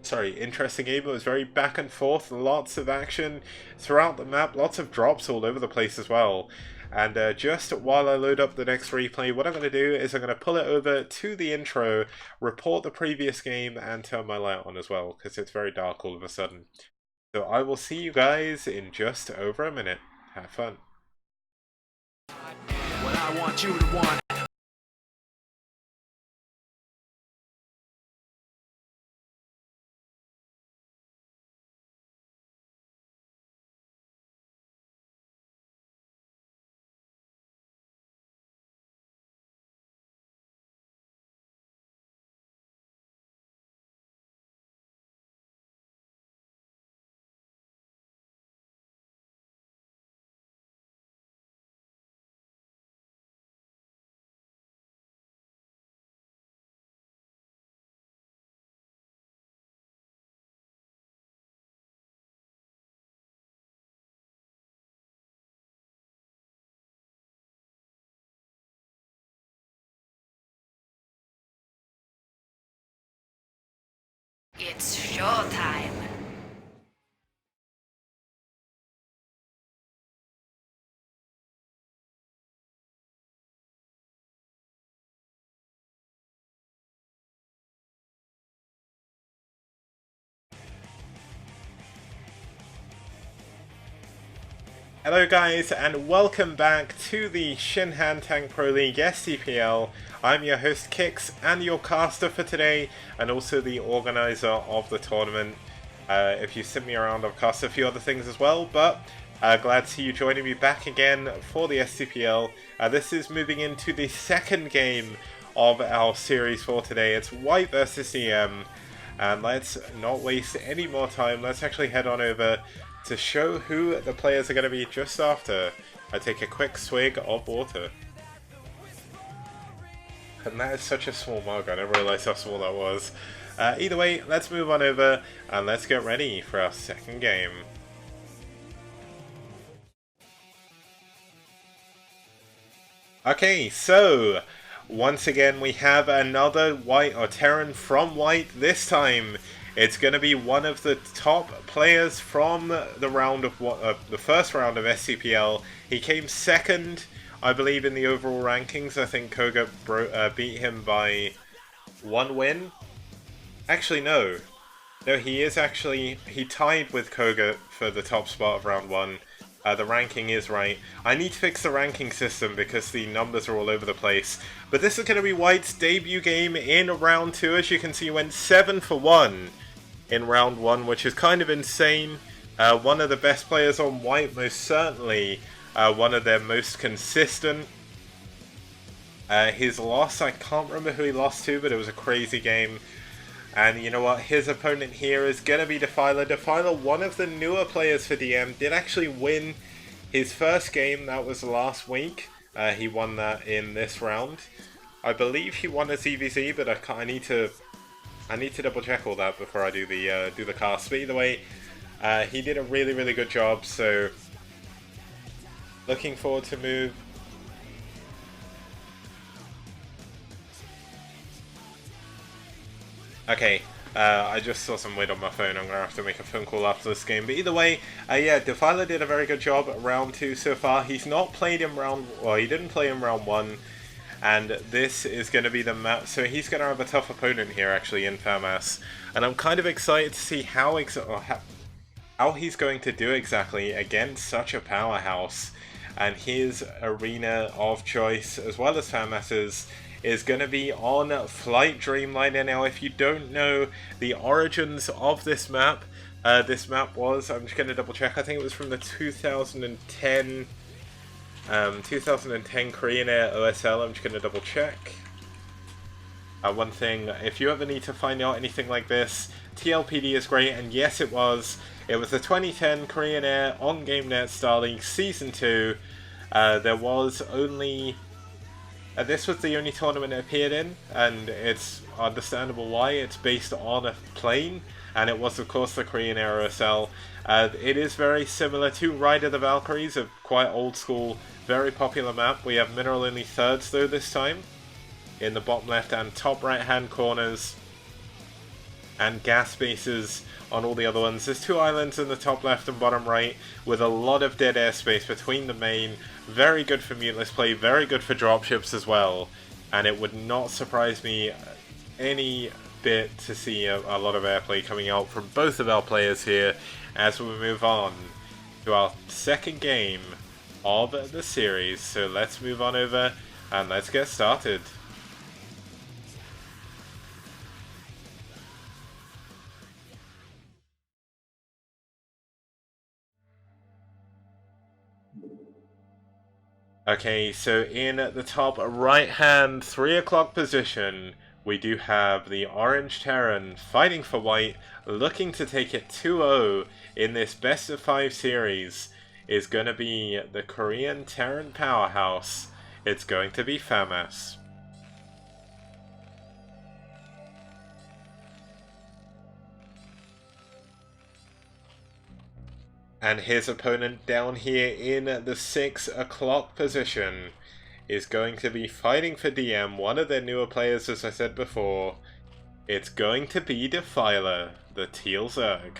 game. It was very back and forth, lots of action throughout the map, lots of drops all over the place as well. And just while I load up the next replay, what I'm going to do is I'm going to pull it over to the intro, report the previous game, and turn my light on as well, because it's very dark all of a sudden. So I will see you guys in just over a minute. Have fun. I want you to want. It's showtime. Hello guys, and welcome back to the Shinhan Tank Pro League STPL. I'm your host Kix and your caster for today, and also the organizer of the tournament. If you send me around, I've cast a few other things as well, but glad to see you joining me back again for the STPL. This is moving into the second game of our series for today. It's White versus EM, and let's not waste any more time. Let's actually head on over to show who the players are going to be just after I take a quick swig of water. And that is such a small mug, I didn't realise how small that was. Either way, let's move on over and let's get ready for our second game. Okay, so once again we have another White or Terran from White. This time it's going to be one of the top players from the round of the first round of STPL. He came second, I believe, in the overall rankings. I think Koga beat him by 1 win. Actually, no. No, he tied with Koga for the top spot of round 1. The ranking is right. I need to fix the ranking system because the numbers are all over the place. But this is going to be White's debut game in round 2. As you can see, he went 7 for 1 in round 1, which is kind of insane. One of the best players on White, most certainly. One of their most consistent. His loss, I can't remember who he lost to, but it was a crazy game. And you know what, his opponent here is going to be Defiler. Defiler, one of the newer players for DM, did actually win his first game. That was last week. He won that in this round. I believe he won a ZVZ, but I need to double check all that before I do the cast. But either way, he did a really good job. So looking forward to move. Okay, I just saw some weight on my phone. I'm going to have to make a phone call after this game. But either way, yeah, Defiler did a very good job at round 2 so far. He's not played in he didn't play in round 1. And this is going to be the map. So he's going to have a tough opponent here, actually, in FAMAS. And I'm kind of excited to see how he's going to do exactly against such a powerhouse. And his arena of choice, as well as FAMAS's, is going to be on Flight Dreamliner. Now, if you don't know the origins of this map was, I'm just going to double check, I think it was from the 2010 Korean Air OSL. I'm just going to double check. One thing, if you ever need to find out anything like this, TLPD is great, and yes, it was. It was the 2010 Korean Air on GameNet Star League Season 2. There was only... this was the only tournament it appeared in, and it's understandable why. It's based on a plane, and it was of course the Korean Air OSL. It is very similar to Ride of the Valkyries, a quite old school, very popular map. We have mineral only thirds though this time, in the bottom left and top right hand corners, and gas bases on all the other ones. There's 2 islands in the top left and bottom right, with a lot of dead airspace between the main. Very good for muteless play, very good for dropships as well, and it would not surprise me any bit to see a lot of airplay coming out from both of our players here as we move on to our second game of the series. So let's move on over and let's get started. Okay, so in the top right hand 3 o'clock position, we do have the Orange Terran fighting for white, looking to take it 2-0 in this best of 5 series. Is going to be the Korean Terran powerhouse. It's going to be FAMAS. And his opponent down here in the 6 o'clock position is going to be fighting for DM, one of their newer players, as I said before. It's going to be Defiler, the Teal Zerg.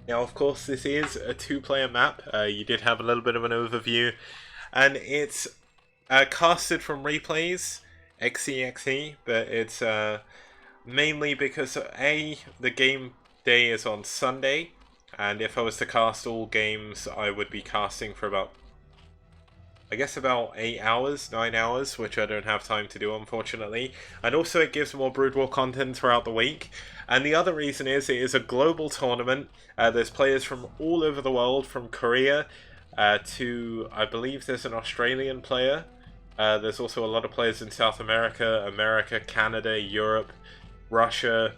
Now, of course, this is a 2-player map. You did have a little bit of an overview, and it's casted from replays, XEXE, but it's mainly because the game day is on Sunday, and if I was to cast all games, I would be casting for about 8 hours, 9 hours, which I don't have time to do, unfortunately. And also it gives more Brood War content throughout the week. And the other reason is it is a global tournament. There's players from all over the world, from Korea to, I believe there's an Australian player. There's also a lot of players in South America, Canada, Europe, Russia.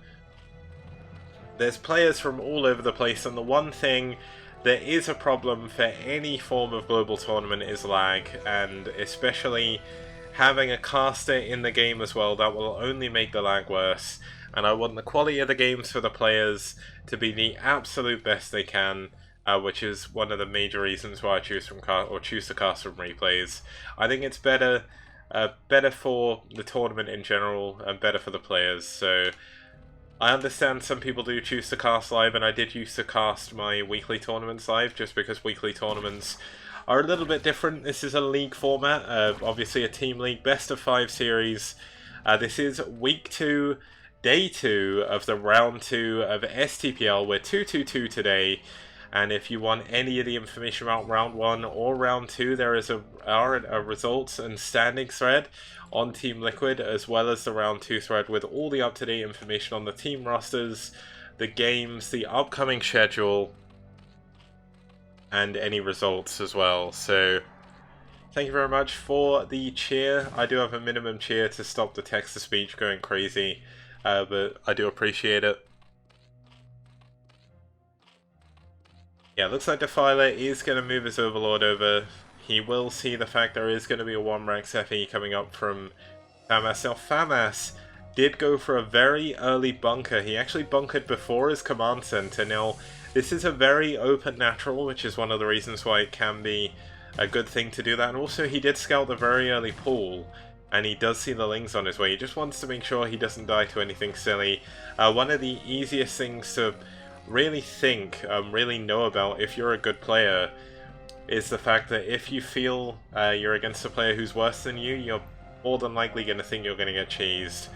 There's players from all over the place, and the one thing that is a problem for any form of global tournament is lag, and especially having a caster in the game as well, that will only make the lag worse. And I want the quality of the games for the players to be the absolute best they can, which is one of the major reasons why I choose to cast from replays. I think it's better for the tournament in general and better for the players. So I understand some people do choose to cast live, and I did used to cast my weekly tournaments live just because weekly tournaments are a little bit different. This is a league format, obviously a team league, best of 5 series. This is week 2, day 2 of the round 2 of STPL. We're 2-2-2 today, and if you want any of the information about round 1 or round 2, there is a results and standings thread on Team Liquid, as well as the round 2 thread with all the up-to-date information on the team rosters, the games, the upcoming schedule, and any results as well. So thank you very much for the cheer. I do have a minimum cheer to stop the text-to-speech going crazy, but I do appreciate it. Yeah, looks like Defiler is going to move his Overlord over. He will see the fact there is going to be a 1-Rax FE coming up from FAMAS. Now, FAMAS did go for a very early bunker. He actually bunkered before his command center. Now, this is a very open natural, which is one of the reasons why it can be a good thing to do that. And also, he did scout the very early pool, and he does see the Lings on his way. He just wants to make sure he doesn't die to anything silly. One of the easiest things to really really know about if you're a good player is the fact that if you feel you're against a player who's worse than you, you're more than likely going to think you're going to get cheesed.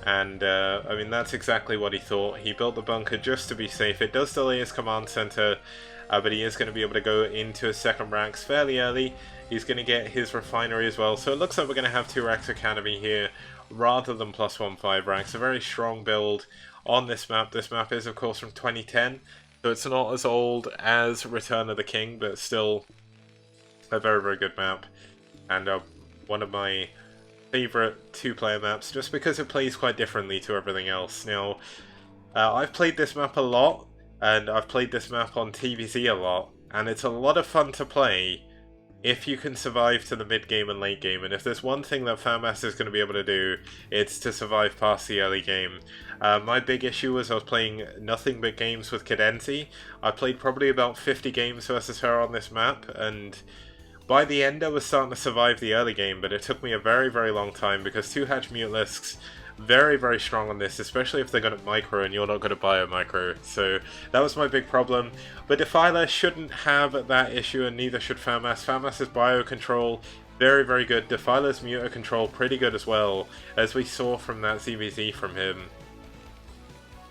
And I mean, that's exactly what he thought. He built the bunker just to be safe. It does delay his command center, but he is going to be able to go into a second Rax fairly early. He's going to get his refinery as well. So it looks like we're going to have 2 Rax Academy here rather than +1/5 Rax. A very strong build on this map. This map is, of course, from 2010. So it's not as old as Return of the King, but still a very, very good map. And one of my favourite 2-player maps, just because it plays quite differently to everything else. Now, I've played this map a lot, and I've played this map on TVZ a lot, and it's a lot of fun to play if you can survive to the mid-game and late game. And if there's one thing that FAMAS is going to be able to do, it's to survive past the early game. My big issue was I was playing nothing but games with Cadenzi. I played probably about 50 games versus her on this map, and by the end I was starting to survive the early game, but it took me a very, very long time because 2-hatch Mutalisks, very, very strong on this, especially if they're going to micro and you're not going to bio micro. So that was my big problem. But Defiler shouldn't have that issue, and neither should FAMAS. FAMAS' bio control, very, very good. Defiler's muta control, pretty good as well, as we saw from that ZVZ from him.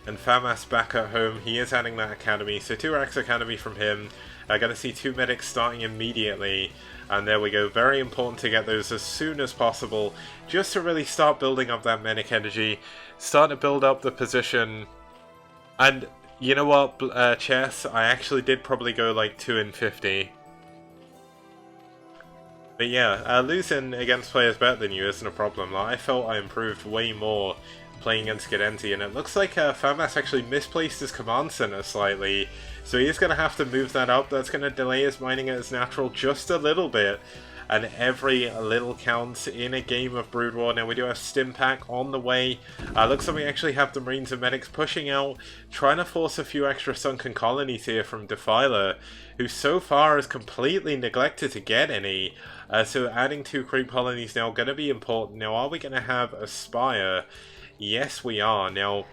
And FAMAS back at home, he is adding that academy, so 2 racks academy from him. Gonna see 2 medics starting immediately, and there we go, very important to get those as soon as possible, just to really start building up that medic energy, start to build up the position. And you know what, Chess, I actually did probably go like 2 in 50. But yeah, losing against players better than you isn't a problem. Like, I felt I improved way more playing against Gedenti, and it looks like FAMAS actually misplaced his command center slightly, so he's going to have to move that up. That's going to delay his mining at his natural just a little bit, and every little counts in a game of Brood War. Now we do have Stim Pack on the way. Looks like we actually have the Marines and Medics pushing out, trying to force a few extra sunken colonies here from Defiler, who so far has completely neglected to get any. So adding 2 creep colonies now going to be important. Now are we going to have Aspire? Yes, we are. Now,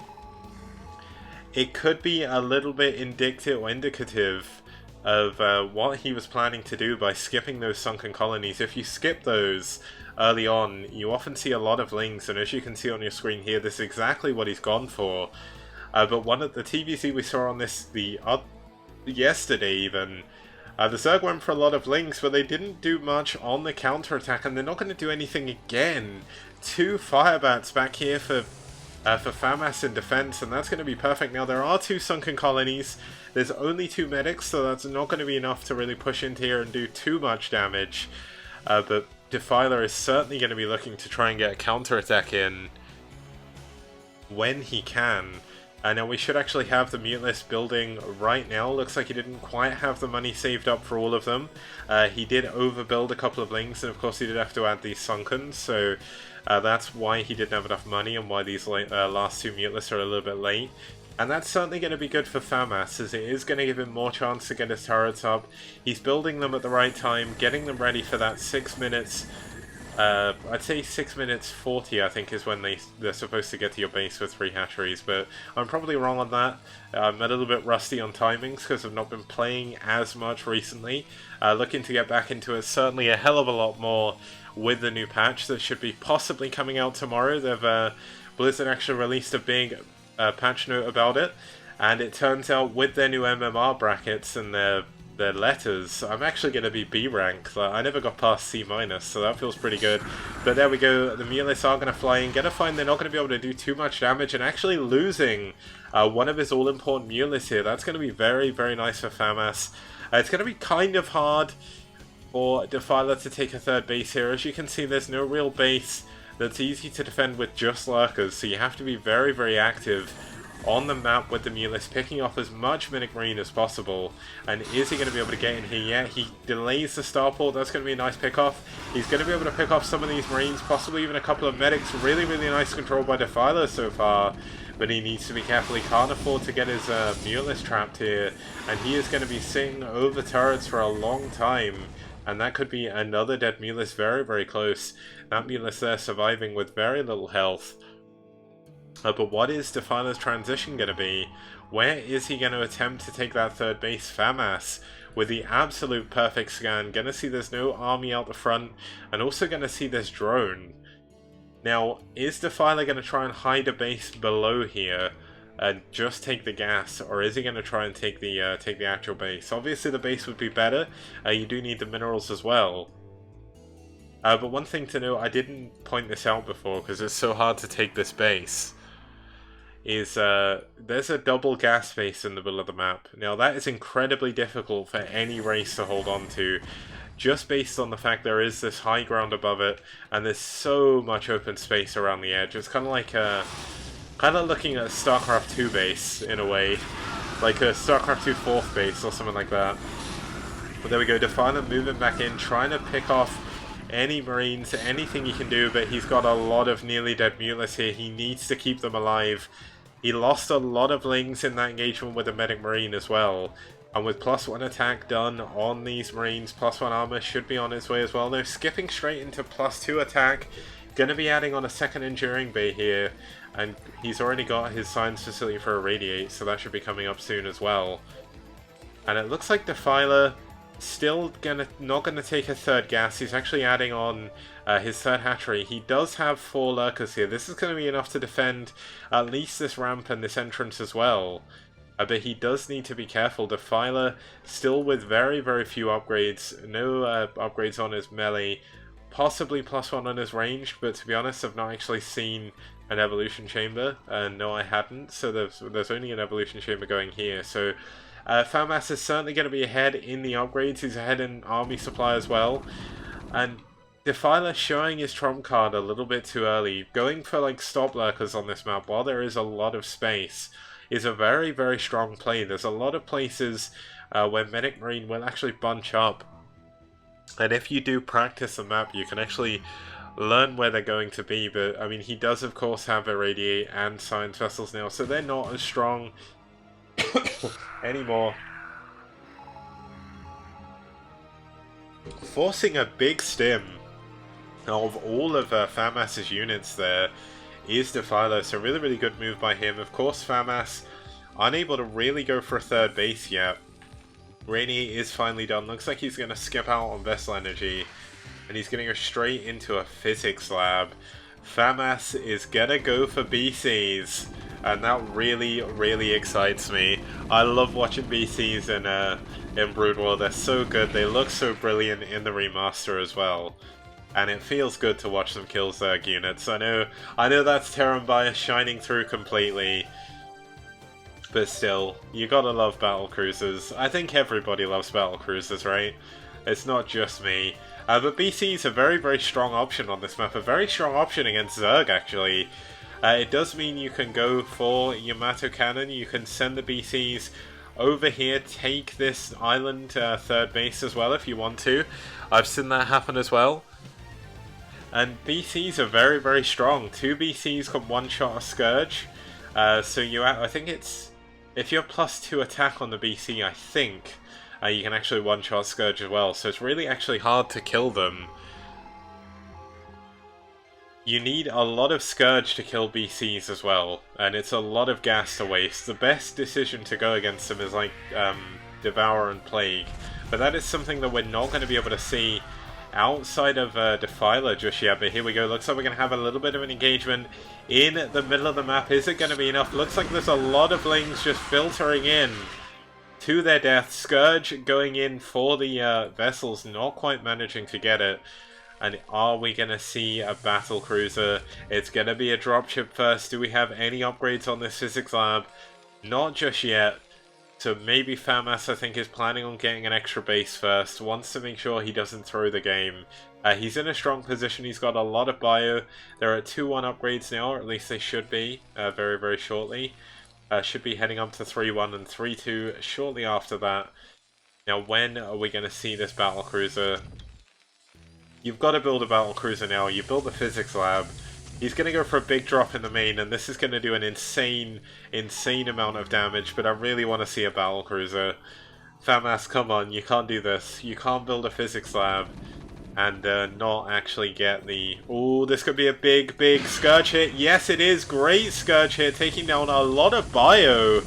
it could be a little bit indicative of what he was planning to do by skipping those sunken colonies. If you skip those early on, you often see a lot of lings, and as you can see on your screen here, this is exactly what he's gone for. But one of the TVC we saw on this yesterday even, the Zerg went for a lot of lings, but they didn't do much on the counter-attack, and they're not going to do anything again. 2 Firebats back here for FAMAS in defense, and that's going to be perfect. Now there are 2 sunken colonies, there's only 2 medics, so that's not going to be enough to really push into here and do too much damage. But Defiler is certainly going to be looking to try and get a counter-attack in when he can. Now we should actually have the Mutalist building right now. Looks like he didn't quite have the money saved up for all of them. He did overbuild a couple of lings, and of course he did have to add these sunken, so that's why he didn't have enough money and why these last 2 Mutalists are a little bit late. And that's certainly going to be good for FAMAS, as it is going to give him more chance to get his turrets up. He's building them at the right time, getting them ready for that 6 minutes. I'd say 6 minutes 40, I think, is when they're supposed to get to your base with 3 hatcheries, but I'm probably wrong on that. I'm a little bit rusty on timings because I've not been playing as much recently. Looking to get back into it, certainly a hell of a lot more with the new patch that should be possibly coming out tomorrow. Blizzard actually released a big patch note about it, and it turns out with their new MMR brackets and their letters, I'm actually going to be B rank. I never got past C-, so that feels pretty good. But there we go, the Mutalists are going to fly in, going to find they're not going to be able to do too much damage, and actually losing one of his all-important Mutalists here. That's going to be very, very nice for FAMAS. It's going to be kind of hard for Defiler to take a 3rd base here. As you can see, there's no real base that's easy to defend with just lurkers, so you have to be very, very active on the map with the Mutalist, picking off as much Medic Marine as possible. And is he going to be able to get in here? Yeah, he delays the starport. That's going to be a nice pick-off. He's going to be able to pick off some of these Marines, possibly even a couple of Medics. Really, really nice control by Defiler so far. But he needs to be careful. He can't afford to get his Mutalist trapped here. And he is going to be sitting over turrets for a long time. And that could be another dead Mutalist very, very close. That Mutalist there surviving with very little health. But what is Defiler's transition going to be? Where is he going to attempt to take that 3rd base? FAMAS with the absolute perfect scan. Going to see there's no army out the front, and also going to see this drone. Now, is Defiler going to try and hide a base below here and just take the gas, or is he going to try and take the actual base? Obviously the base would be better. You do need the minerals as well. But one thing to note, I didn't point this out before because it's so hard to take this base, is there's a double gas base in the middle of the map. Now that is incredibly difficult for any race to hold on to, just based on the fact there is this high ground above it, and there's so much open space around the edge. It's kind of like looking at a StarCraft 2 base, in a way. Like a StarCraft 2 4th base, or something like that. But there we go, Defiler moving back in, trying to pick off any Marines, anything he can do, but he's got a lot of nearly dead Mutalists here. He needs to keep them alive. He lost a lot of lings in that engagement with the Medic Marine as well. And with +1 attack done on these Marines, +1 armor should be on its way as well. They're skipping straight into +2 attack. Going to be adding on a 2nd Enduring Bay here. And he's already got his science facility for Irradiate, so that should be coming up soon as well. And it looks like Defiler still not gonna take a 3rd gas. He's actually adding on his third hatchery. He does have 4 lurkers here. This is going to be enough to defend at least this ramp and this entrance as well. But he does need to be careful. Defiler still with very, very few upgrades. No upgrades on his melee. Possibly +1 on his range, but to be honest, I've not actually seen an evolution chamber. No, I hadn't. So there's only an evolution chamber going here. So FAMAS is certainly going to be ahead in the upgrades. He's ahead in army supply as well. And Defiler showing his trump card a little bit too early. Going for like stop lurkers on this map while there is a lot of space is a very, very strong play. There's a lot of places where Medic Marine will actually bunch up. And if you do practice the map, you can actually learn where they're going to be. But, I mean, he does, of course, have Irradiate and Science Vessels now, so they're not as strong anymore. Forcing a big stim of all of FAMAS's units there is Defiler, so really, really good move by him. Of course, FAMAS unable to really go for a third base yet. Rainy is finally done. Looks like he's going to skip out on Vessel Energy, and he's going to go straight into a Physics Lab. FAMAS is going to go for BCs, and that really, really excites me. I love watching BCs in Brood War. They're so good. They look so brilliant in the remaster as well. And it feels good to watch them kill Zerg units. I know that's Terran bias shining through completely. But still, you gotta love battle cruisers. I think everybody loves battle cruisers, right? It's not just me. But BC is a very, very strong option on this map. A very strong option against Zerg, actually. It does mean you can go for Yamato Cannon. You can send the BCs over here, take this island third base as well if you want to. I've seen that happen as well. And BCs are very, very strong. 2 BCs can one-shot a Scourge. So I think it's... If you're +2 attack on the BC, I think you can actually one-shot Scourge as well. So it's really actually hard to kill them. You need a lot of Scourge to kill BCs as well. And it's a lot of gas to waste. The best decision to go against them is like Devour and Plague. But that is something that we're not going to be able to see outside of Defiler just yet. But here we go. Looks like we're going to have a little bit of an engagement in the middle of the map. Is it going to be enough? Looks like there's a lot of Lings just filtering in to their death. Scourge going in for the vessels, not quite managing to get it. And are we going to see a battle cruiser? It's going to be a dropship first. Do we have any upgrades on this Physics Lab? Not just yet. So maybe FAMAS, I think, is planning on getting an extra base first. Wants to make sure he doesn't throw the game. He's in a strong position. He's got a lot of bio. There are 2-1 upgrades now, or at least they should be very, very shortly. Should be heading up to 3-1 and 3-2 shortly after that. Now, when are we going to see this battle cruiser? You've got to build a battle cruiser now. You built the Physics Lab. He's going to go for a big drop in the main, and this is going to do an insane, insane amount of damage, but I really want to see a battle cruiser. FAMAS, come on, you can't do this. You can't build a Physics Lab and not actually get the... Oh, this could be a big, big Scourge hit. Yes, it is. Great Scourge hit, taking down a lot of bio.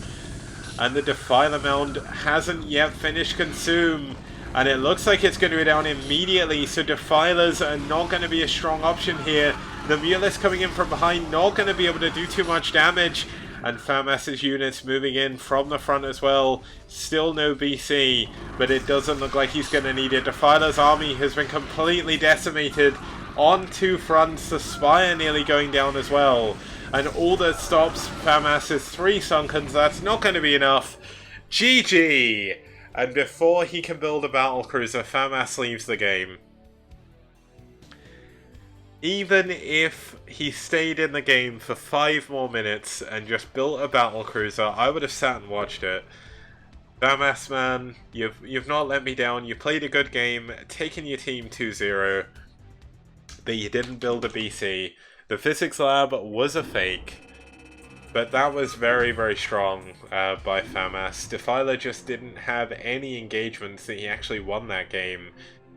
And the Defiler Mound hasn't yet finished Consume. And it looks like it's going to go down immediately, so Defilers are not going to be a strong option here. The Mulus coming in from behind, not going to be able to do too much damage. And FAMAS's units moving in from the front as well. Still no BC, but it doesn't look like he's going to need it. Defiler's army has been completely decimated on 2 fronts. The Spire nearly going down as well. And all that stops FAMAS is 3 Sunkens. That's not going to be enough. GG! And before he can build a battle cruiser, FAMAS leaves the game. Even if he stayed in the game for 5 more minutes and just built a battle cruiser, I would have sat and watched it. FAMAS, man, you've not let me down. You played a good game, taking your team 2-0, but you didn't build a BC. The Physics Lab was a fake. But that was very, very strong by FAMAS. Defiler just didn't have any engagements that he actually won that game.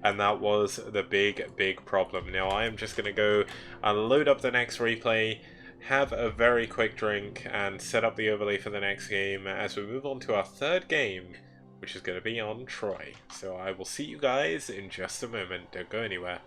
And that was the big, big problem. Now I am just going to go and load up the next replay, have a very quick drink, and set up the overlay for the next game as we move on to our 3rd game, which is going to be on Troy. So I will see you guys in just a moment. Don't go anywhere.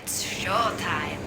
It's showtime.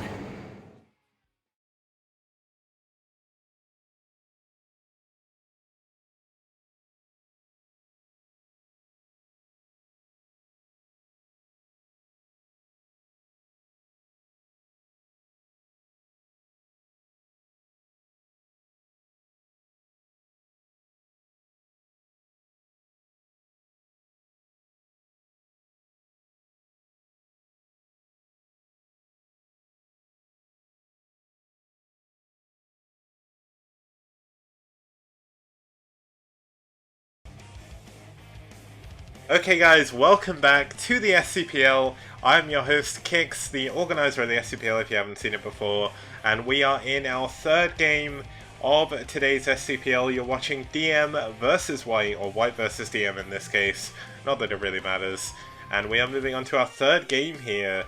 Okay guys, welcome back to the STPL. I'm your host Kix, the organizer of the STPL if you haven't seen it before, and we are in our third game of today's STPL. You're watching DM versus White, or White versus DM in this case, not that it really matters. And we are moving on to our third game here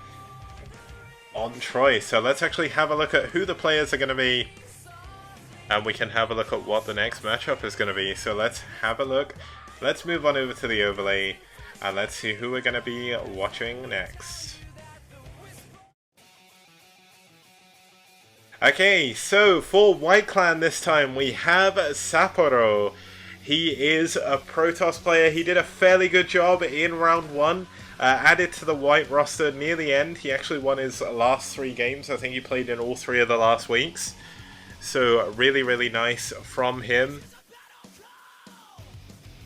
on Troy. So let's actually have a look at who the players are going to be, and we can have a look at what the next matchup is going to be. So let's have a look. Let's move on over to the overlay, and let's see who we're going to be watching next. Okay, so for White Clan this time, we have Sapporo. He is a Protoss player. He did a fairly good job in round 1. Added to the White roster near the end. He actually won his last 3 games. I think he played in all 3 of the last weeks. So really, really nice from him.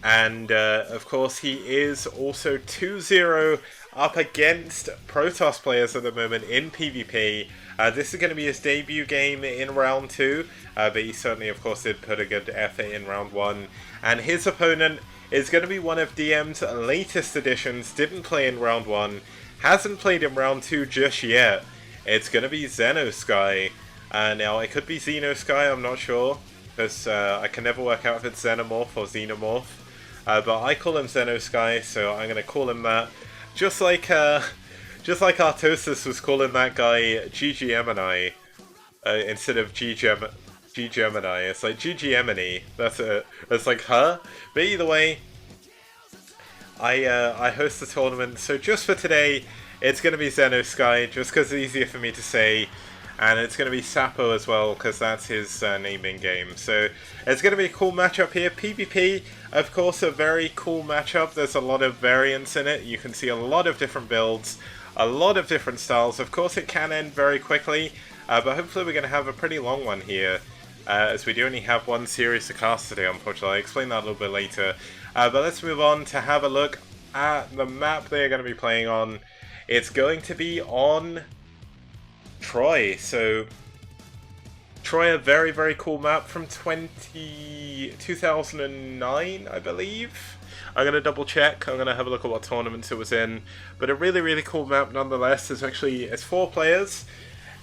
And, of course, he is also 2-0 up against Protoss players at the moment in PvP. This is going to be his debut game in round 2, but he certainly, of course, did put a good effort in round 1. And his opponent is going to be one of DM's latest additions, didn't play in round 1, hasn't played in round 2 just yet. It's going to be Xenosky. Now, it could be Xenosky, I'm not sure, because I can never work out if it's Xenomorph or Xenomorph. But I call him Xenosky, so I'm going to call him that. Just like Artosis was calling that guy G-Gemini instead of G-Gemini. It's like G-Gemini. That's it. It's like her. But either way, I host the tournament. So just for today, it's going to be Xenosky, just because it's easier for me to say. And it's going to be Sappo as well, because that's his name in game. So it's going to be a cool matchup here. PvP, of course, a very cool matchup. There's a lot of variance in it. You can see a lot of different builds, a lot of different styles. Of course, it can end very quickly, but hopefully we're going to have a pretty long one here, as we do only have one series to cast today, unfortunately. I'll explain that a little bit later. But let's move on to have a look at the map they're going to be playing on. It's going to be on Troy. So Troy, a very, very cool map from 2009, I believe. I'm going to double check. I'm going to have a look at what tournaments it was in. But a really, really cool map nonetheless. It's 4 players.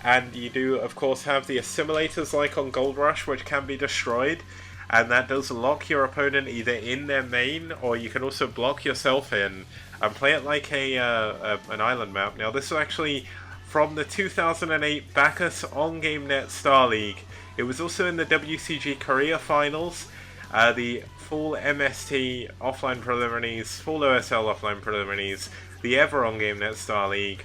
And you do, of course, have the assimilators like on Gold Rush, which can be destroyed. And that does lock your opponent either in their main, or you can also block yourself in and play it like an island map. Now, this is actually from the 2008 Bacchus on GameNet Star League. It was also in the WCG Korea Finals, the full MST offline preliminaries, full OSL offline preliminaries, the Ever on GameNet Star League,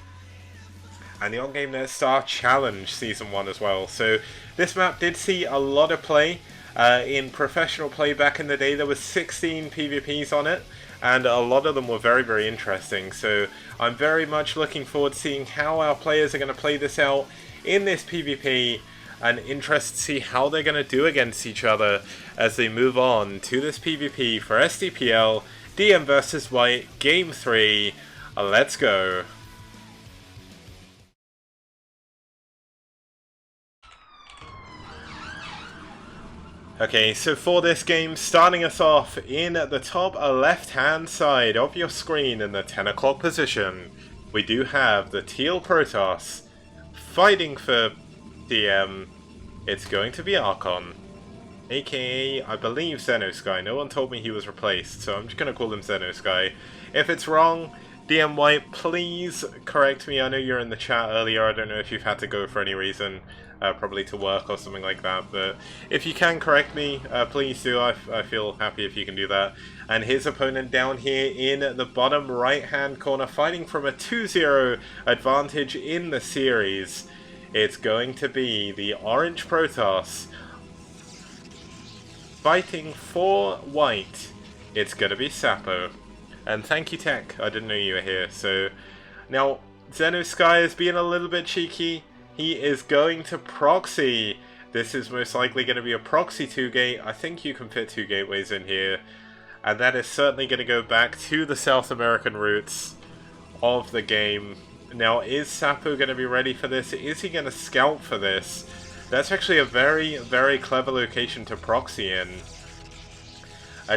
and the On GameNet Star Challenge Season 1 as well. So this map did see a lot of play. In professional play back in the day, there was 16 PvPs on it, and a lot of them were very, very interesting. So I'm very much looking forward to seeing how our players are going to play this out in this PvP, and interested to see how they're going to do against each other as they move on to this PvP for STPL DM vs White Game 3. Let's go. Okay, so for this game, starting us off in the top left-hand side of your screen in the 10 o'clock position, we do have the Teal Protoss fighting for DM. It's going to be Archon, aka, I believe, Xenosky. No one told me he was replaced, so I'm just going to call him Xenosky. If it's wrong, DM White, please correct me. I know you're in the chat earlier. I don't know if you've had to go for any reason. probably to work or something like that. But if you can correct me, please do. I feel happy if you can do that. And his opponent down here in the bottom right-hand corner, fighting from a 2-0 advantage in the series. It's going to be the Orange Protoss fighting for white. It's going to be Sapo. And thank you, Tech. I didn't know you were here. So now Xenosky is being a little bit cheeky. He is going to proxy. This is most likely going to be a proxy 2-gate. I think you can fit 2 gateways in here. And that is certainly going to go back to the South American roots of the game. Now, is Sapo going to be ready for this? Is he going to scout for this? That's actually a very, very clever location to proxy in.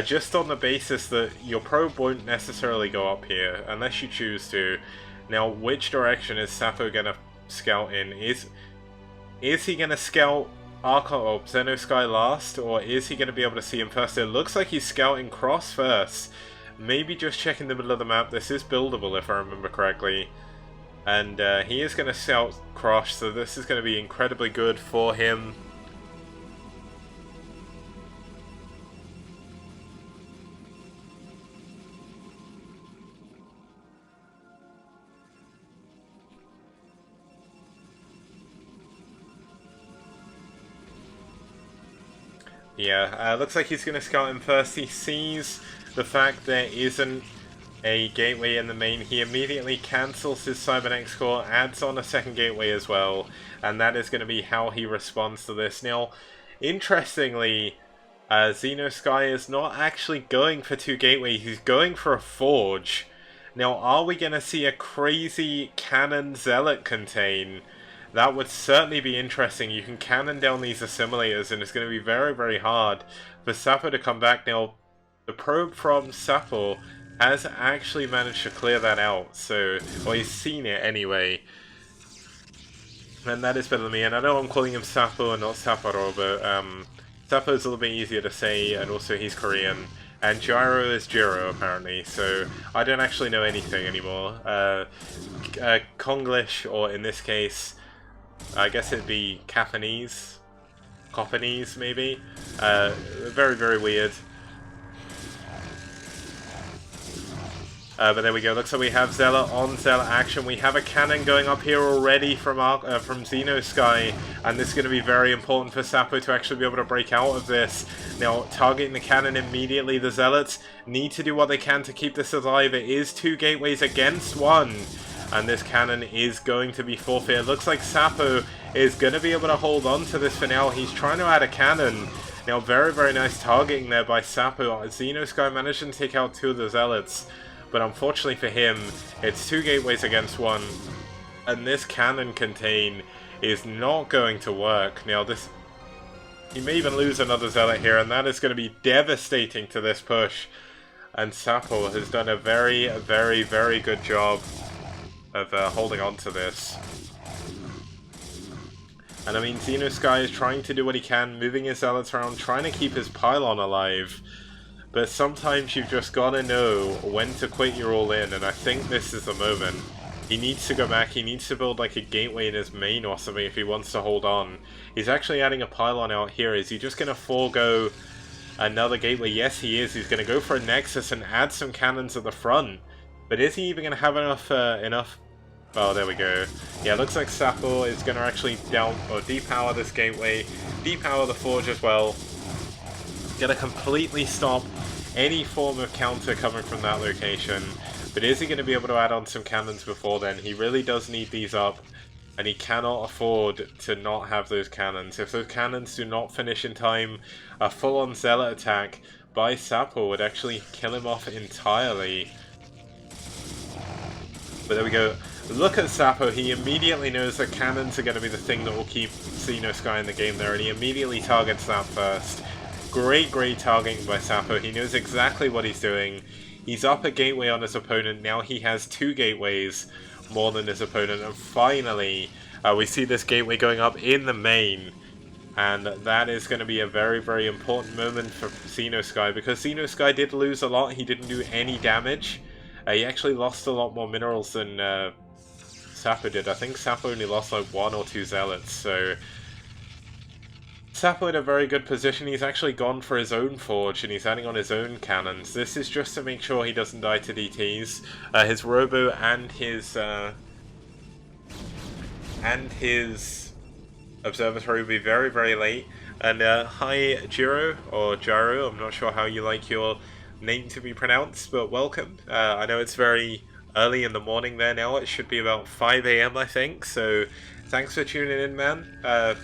Just on the basis that your probe won't necessarily go up here, unless you choose to. Now, which direction is Sapo going to scout in? Is he going to scout Xenosky last, or is he going to be able to see him first? It looks like he's scouting cross first. Maybe just checking the middle of the map. This is buildable if I remember correctly. And he is going to scout cross, so this is going to be incredibly good for him. Yeah, looks like he's going to scout him first. He sees the fact there isn't a gateway in the main. He immediately cancels his Cybernetics core, adds on a second gateway as well, and that is going to be how he responds to this. Now, interestingly, Xenosky is not actually going for 2 gateways, he's going for a forge. Now, are we going to see a crazy cannon zealot contain? That would certainly be interesting. You can cannon down these assimilators, and it's going to be very, very hard for Sapo to come back. Now, the probe from Sapo has actually managed to clear that out, so, well, he's seen it anyway. And that is better than me, and I know I'm calling him Sapo and not Sapporo, but Sapo is a little bit easier to say, and also he's Korean. And Gyro is Jiro, apparently, so I don't actually know anything anymore. Konglish, or in this case, I guess it'd be Japanese, Copanese maybe. Very, very weird. But there we go. Looks like we have Zealot on Zealot action. We have a cannon going up here already from Xenosky, and this is going to be very important for Sapo to actually be able to break out of this. Now, targeting the cannon immediately, the Zealots need to do what they can to keep this alive. It is 2 gateways against 1. And this cannon is going to be forfeit. It looks like Sapo is going to be able to hold on to this for now. He's trying to add a cannon. Now, very, very nice targeting there by Sapo. Xenosky managed to take out 2 of the Zealots. But unfortunately for him, it's 2 gateways against 1. And this cannon contain is not going to work. Now, he may even lose another Zealot here, and that is going to be devastating to this push. And Sapo has done a very, very, very good job of holding on to this. And I mean, Xenosky is trying to do what he can, moving his Zealots around, trying to keep his pylon alive. But sometimes you've just got to know when to quit your all-in, and I think this is the moment. He needs to go back, he needs to build like a gateway in his main or something if he wants to hold on. He's actually adding a pylon out here. Is he just going to forego another gateway? Yes, he is. He's going to go for a Nexus and add some cannons at the front. But is he even going to have enough? Oh, there we go. Yeah, looks like Sapo is going to actually depower this gateway, depower the forge as well. Going to completely stop any form of counter coming from that location. But is he going to be able to add on some cannons before then? He really does need these up, and he cannot afford to not have those cannons. If those cannons do not finish in time, a full-on Zealot attack by Sapo would actually kill him off entirely. But there we go. Look at Sapo. He immediately knows that cannons are going to be the thing that will keep Xenosky in the game there, and he immediately targets that first. Great, great targeting by Sapo. He knows exactly what he's doing. He's up a gateway on his opponent. Now he has 2 gateways more than his opponent. And finally, we see this gateway going up in the main. And that is going to be a very, very important moment for Xenosky, because Xenosky did lose a lot. He didn't do any damage. He actually lost a lot more minerals than Sapo did. I think Sapo only lost like 1 or 2 Zealots. So Sapo in a very good position. He's actually gone for his own forge and he's adding on his own cannons. This is just to make sure he doesn't die to DTs. His Robo and his observatory will be very, very late. And hi Jiro, or Jaro, I'm not sure how you like your name to be pronounced, but welcome. I know it's very early in the morning there now. It should be about 5 AM I think, so thanks for tuning in, man.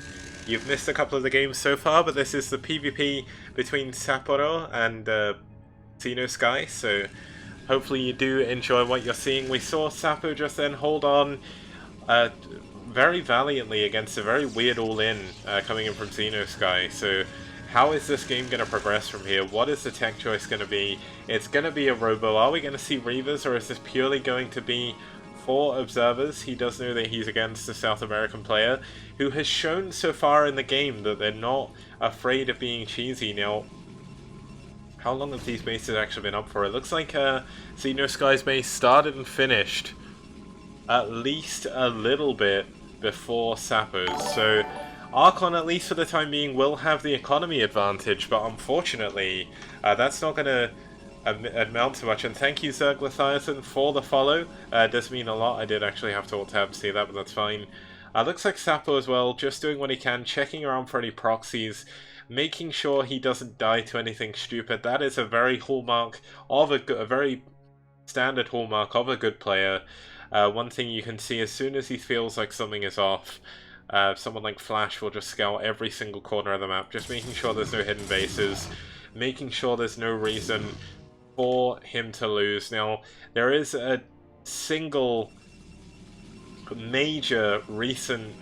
You've missed a couple of the games so far, but this is the PvP between Sapporo and Xeno Sky, so hopefully you do enjoy what you're seeing. We saw Sapo just then hold on very valiantly against a very weird all-in coming in from Xeno Sky, so how is this game going to progress from here? What is the tech choice going to be? It's going to be a Robo. Are we going to see Reavers, or is this purely going to be for observers? He does know that he's against a South American player who has shown so far in the game that they're not afraid of being cheesy. Now, how long have these bases actually been up for? It looks like Xeno Sky's base started and finished at least a little bit before Sapo's. So Archon, at least for the time being, will have the economy advantage, but unfortunately that's not going to amount to much. And thank you, Zerglathiason, for the follow. Does mean a lot. I did actually have to alt-tab to see that, but that's fine. Looks like Sapo as well, just doing what he can, checking around for any proxies, making sure he doesn't die to anything stupid. That is a very hallmark of a very standard hallmark of a good player. One thing you can see, as soon as he feels like something is off, someone like Flash will just scout every single corner of the map, just making sure there's no hidden bases, making sure there's no reason for him to lose. Now, there is a single major recent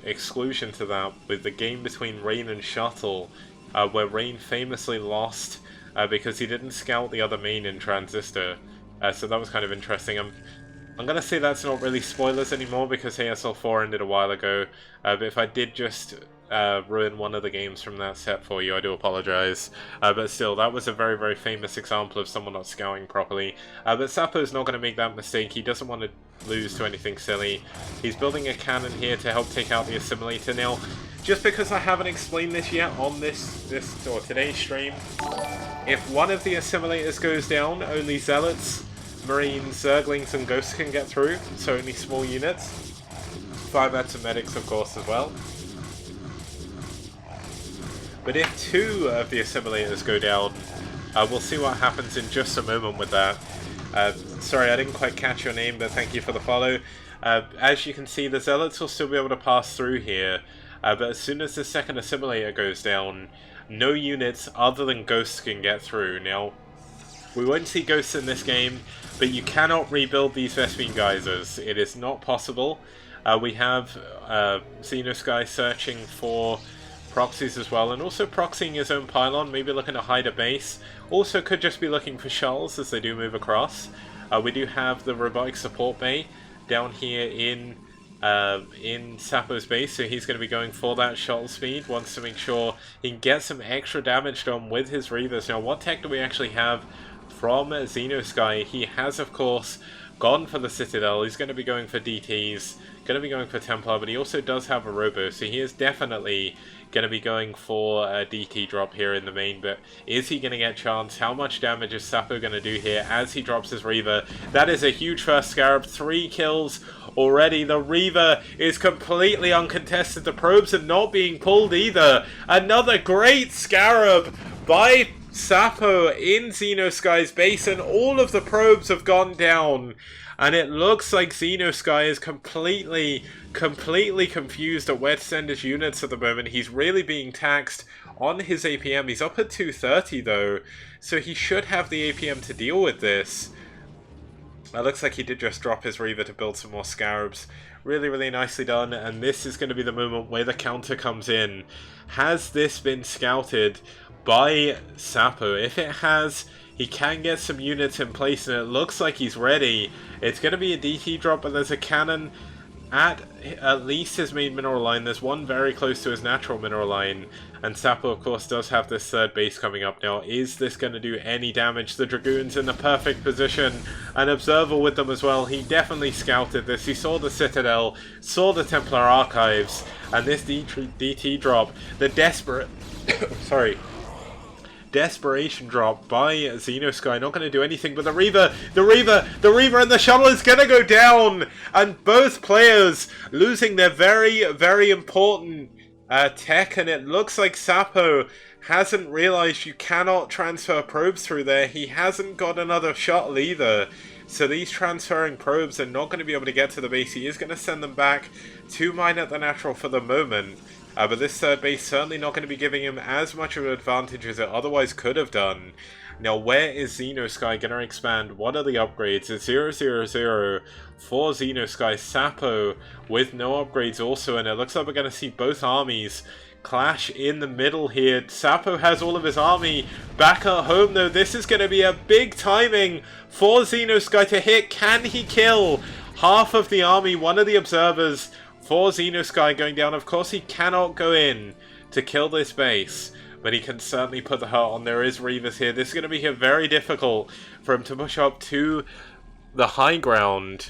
exclusion to that with the game between Rain and Shuttle, where Rain famously lost because he didn't scout the other main in Transistor. So that was kind of interesting. I'm going to say that's not really spoilers anymore because ASL4 ended a while ago, but if I did just ruin one of the games from that set for you, I do apologize. But still, that was a very, very famous example of someone not scouting properly. But Sapo's not going to make that mistake. He doesn't want to lose to anything silly. He's building a cannon here to help take out the assimilator. Now, just because I haven't explained this yet on this or today's stream, if one of the assimilators goes down, only Zealots, Marines, Zerglings, and Ghosts can get through, so only small units. 5 bats and medics, of course, as well. But if 2 of the assimilators go down, we'll see what happens in just a moment with that. Sorry, I didn't quite catch your name, but thank you for the follow. As you can see, the Zealots will still be able to pass through here, but as soon as the second assimilator goes down, no units other than Ghosts can get through. Now, we won't see Ghosts in this game, but you cannot rebuild these Vespene Geysers. It is not possible. We have Xeno Sky searching for proxies as well, and also proxying his own pylon, maybe looking to hide a base. Also could just be looking for shuttles as they do move across. We do have the robotic support bay down here in Sapo's base, so he's going to be going for that shuttle speed, wants to make sure he can get some extra damage done with his Reavers. Now, what tech do we actually have from Xeno Sky? He has, of course, gone for the Citadel. He's going to be going for DTs, going to be going for Templar, but he also does have a Robo, so he is definitely going to be going for a DT drop here in the main. But is he going to get chance? How much damage is Sapo going to do here as he drops his Reaver? That is a huge first Scarab. 3 kills already. The Reaver is completely uncontested. The probes are not being pulled either. Another great Scarab by Sapo in Xeno Sky's base, and all of the probes have gone down. And it looks like Xeno Sky is completely confused at where to send his units at the moment. He's really being taxed on his APM. He's up at 230 though, so he should have the APM to deal with this. It looks like he did just drop his Reaver to build some more Scarabs. Really, really nicely done, and this is going to be the moment where the counter comes in. Has this been scouted by Sapo? If it has, he can get some units in place, and it looks like he's ready. It's going to be a DT drop, but there's a cannon at least his main mineral line. There's one very close to his natural mineral line, and Sapo of course does have this third base coming up now. Is this going to do any damage? The Dragoon's in the perfect position, an observer with them as well. He definitely scouted this. He saw the Citadel, saw the Templar Archives, and this DT drop, the desperation drop by Xenosky, not going to do anything, but the Reaver and the shuttle is going to go down, and both players losing their very, very important tech, and it looks like Sapo hasn't realized you cannot transfer probes through there. He hasn't got another shuttle either, so these transferring probes are not going to be able to get to the base. He is going to send them back to mine at the natural for the moment. But this third base certainly not going to be giving him as much of an advantage as it otherwise could have done. Now, where is Xenosky going to expand? What are the upgrades? It's 0-0-0 for Xenosky. Sapo with no upgrades also, and it looks like we're going to see both armies clash in the middle here. Sapo has all of his army back at home, though. This is going to be a big timing for Xenosky to hit. Can he kill half of the army? One of the observers for Xenosky going down. Of course, he cannot go in to kill this base, but he can certainly put the hurt on. There is Reavers here. This is going to be very difficult for him to push up to the high ground,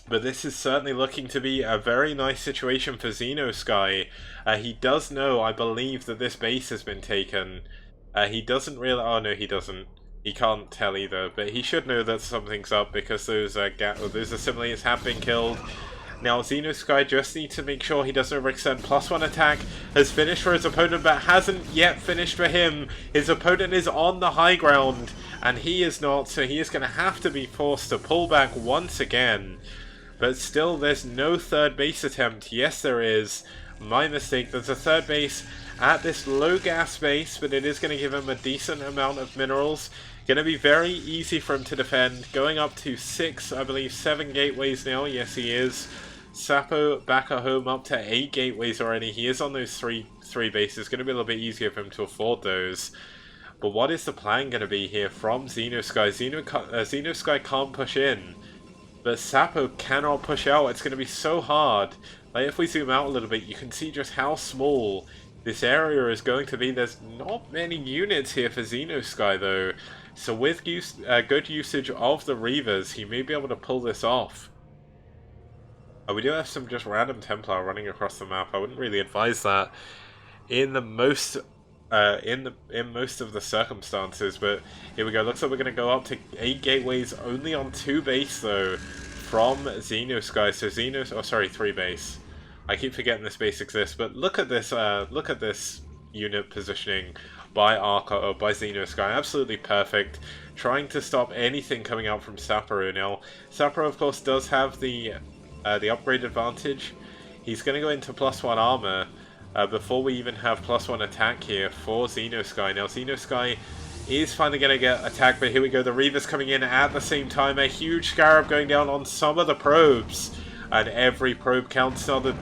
but this is certainly looking to be a very nice situation for Xenosky. He does know, I believe, that this base has been taken. He doesn't really... Oh, no, he doesn't. He can't tell either, but he should know that something's up because those assimilators have been killed. Now, Xenosky just needs to make sure he doesn't overextend. +1 attack has finished for his opponent, but hasn't yet finished for him. His opponent is on the high ground, and he is not, so he is going to have to be forced to pull back once again. But still, there's no third base attempt. Yes, there is. My mistake. There's a third base at this low gas base, but it is going to give him a decent amount of minerals. Going to be very easy for him to defend. Going up to 6, I believe 7 gateways now. Yes, he is. Sapo back at home up to 8 gateways already. He is on those three bases. Going to be a little bit easier for him to afford those. But what is the plan going to be here from Xenosky? Xenosky can't push in, but Sapo cannot push out. It's going to be so hard. Like, if we zoom out a little bit, you can see just how small this area is going to be. There's not many units here for Xenosky, though. So with good usage of the Reavers, he may be able to pull this off. We do have some just random Templar running across the map. I wouldn't really advise that in the most in most of the circumstances, but here we go. Looks like we're going to go up to 8 gateways, only on 2 base though from Xenosky. So 3 base. I keep forgetting this base exists, but look at this unit positioning by Xenosky. Absolutely perfect. Trying to stop anything coming out from Sapo now. Sapo, of course, does have the upgrade advantage. He's going to go into +1 armor before we even have +1 attack here for Xenosky. Now, Xenosky is finally going to get attacked, but here we go. The Reavers coming in at the same time. A huge Scarab going down on some of the probes, and every probe counts. Now, the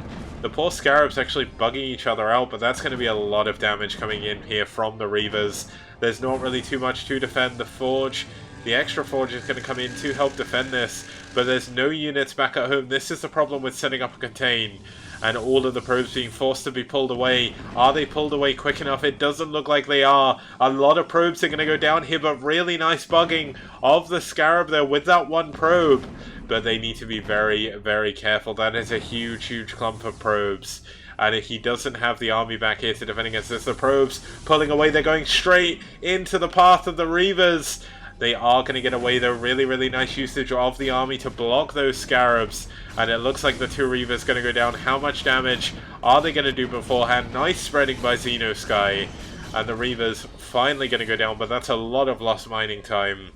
poor Scarabs actually bugging each other out, but that's going to be a lot of damage coming in here from the Reavers. There's not really too much to defend. The Forge, the extra Forge is going to come in to help defend this, but there's no units back at home. This is the problem with setting up a contain, and all of the probes being forced to be pulled away. Are they pulled away quick enough? It doesn't look like they are. A lot of probes are going to go down here, but really nice bugging of the Scarab there with that one probe. But they need to be very, very careful. That is a huge, huge clump of probes. And if he doesn't have the army back here to defend against this, the probes pulling away. They're going straight into the path of the Reavers. They are going to get away though. Really, really nice usage of the army to block those Scarabs. And it looks like the 2 Reavers going to go down. How much damage are they going to do beforehand? Nice spreading by Xenosky. And the Reavers finally going to go down. But that's a lot of lost mining time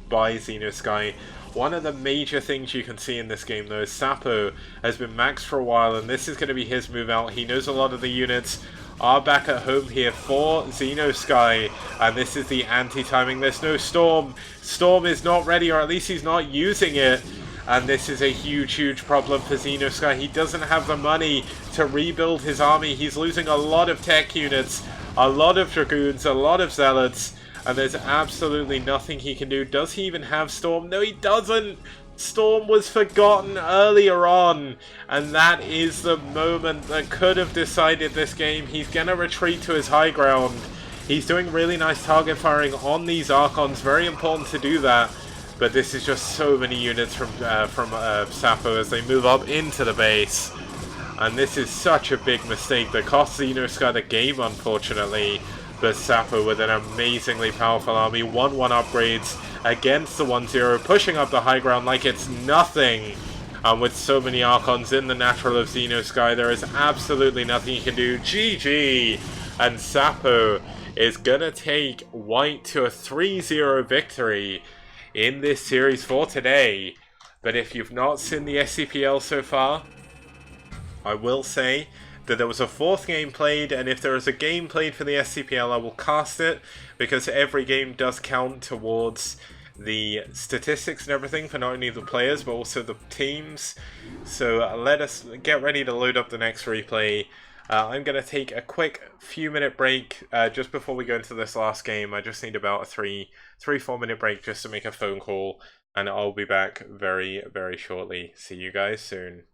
by Xenosky. One of the major things you can see in this game though is Sapo has been maxed for a while, and this is going to be his move out. He knows a lot of the units are back at home here for Xenosky, and this is the anti-timing. There's no Storm. Storm is not ready, or at least he's not using it, and this is a huge, huge problem for Xenosky. He doesn't have the money to rebuild his army. He's losing a lot of tech units, a lot of Dragoons, a lot of Zealots, and there's absolutely nothing he can do. Does he even have Storm? No, he doesn't! Storm was forgotten earlier on, and that is the moment that could have decided this game. He's gonna retreat to his high ground. He's doing really nice target firing on these Archons, very important to do that. But this is just so many units from Sapo as they move up into the base. And this is such a big mistake that costs Xenosky the game, unfortunately. But Sapo with an amazingly powerful army, 1-1 upgrades against the 1-0, pushing up the high ground like it's nothing. And with so many Archons in the natural of Xenosky, there is absolutely nothing he can do. GG! And Sapo is gonna take White to a 3-0 victory in this series for today. But if you've not seen the STPL so far, I will say that there was a 4th game played, and if there is a game played for the STPL, I will cast it, because every game does count towards the statistics and everything for not only the players but also the teams. So let us get ready to load up the next replay. I'm going to take a quick few minute break just before we go into this last game. I just need about a 3-4 minute break just to make a phone call, and I'll be back very, very shortly. See you guys soon.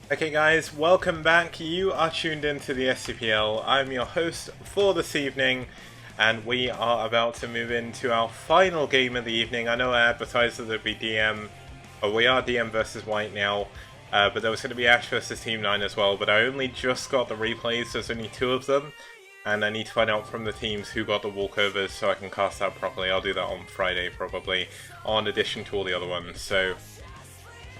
Okay guys, welcome back. You are tuned into the STPL. I'm your host for this evening, and we are about to move into our final game of the evening. I know I advertised that there'd be DM, or we are DM versus White now, but there was going to be Ash versus Team 9 as well, but I only just got the replays, there's only 2 of them, and I need to find out from the teams who got the walkovers so I can cast that properly. I'll do that on Friday probably, in addition to all the other ones. So,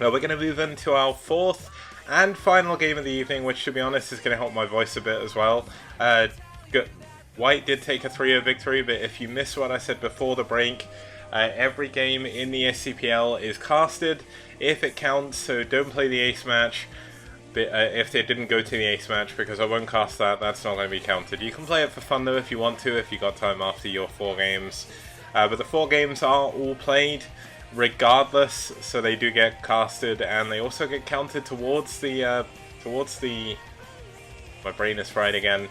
we're going to move into our 4th and final game of the evening, which to be honest is going to help my voice a bit as well. White did take a 3-0 victory, but if you missed what I said before the break, every game in the STPL is casted if it counts, so don't play the ace match if they didn't go to the ace match, because I won't cast that. That's not going to be counted. You can play it for fun though if you want to, if you got time after your 4 games. But the 4 games are all played regardless, so they do get casted, and they also get counted towards the my brain is fried again,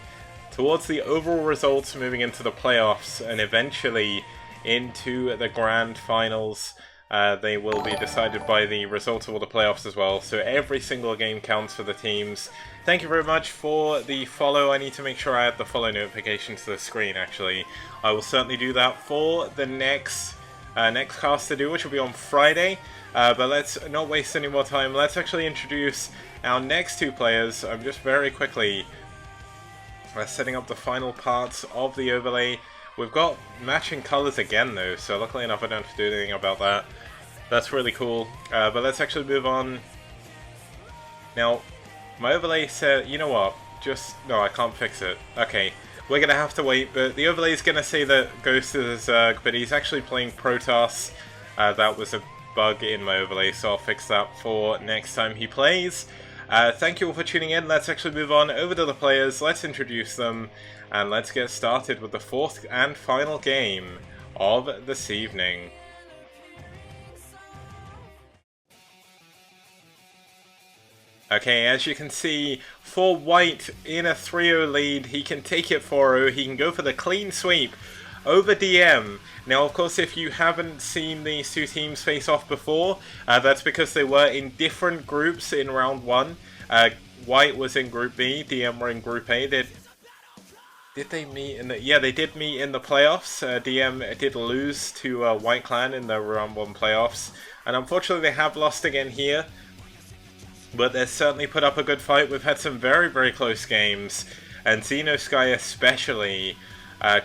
towards the overall results moving into the playoffs and eventually into the grand finals. They will be decided by the result of all the playoffs as well, so every single game counts for the teams. Thank you very much for the follow. I need to make sure I add the follow notification to the screen actually. I will certainly do that for the next cast to do, which will be on Friday. But let's not waste any more time. Let's actually introduce our next 2 players. I'm just very quickly setting up the final parts of the overlay. We've got matching colors again though, so luckily enough I don't have to do anything about that. That's really cool. But let's actually move on. Now, my overlay said, you know what? No, I can't fix it. Okay. We're going to have to wait, but the overlay is going to say that Ghost is a Zerg, but he's actually playing Protoss. That was a bug in my overlay, so I'll fix that for next time he plays. Thank you all for tuning in. Let's actually move on over to the players, let's introduce them, and let's get started with the 4th and final game of this evening. Okay, as you can see, for White in a 3-0 lead, he can take it 4-0, he can go for the clean sweep over DM. Now, of course, if you haven't seen these 2 teams face off before, that's because they were in different groups in round 1. White was in Group B, DM were in Group A. Did they meet in the... Yeah, they did meet in the playoffs. DM did lose to White Clan in the round 1 playoffs, and unfortunately they have lost again here. But they've certainly put up a good fight. We've had some very, very close games. And Xenosky especially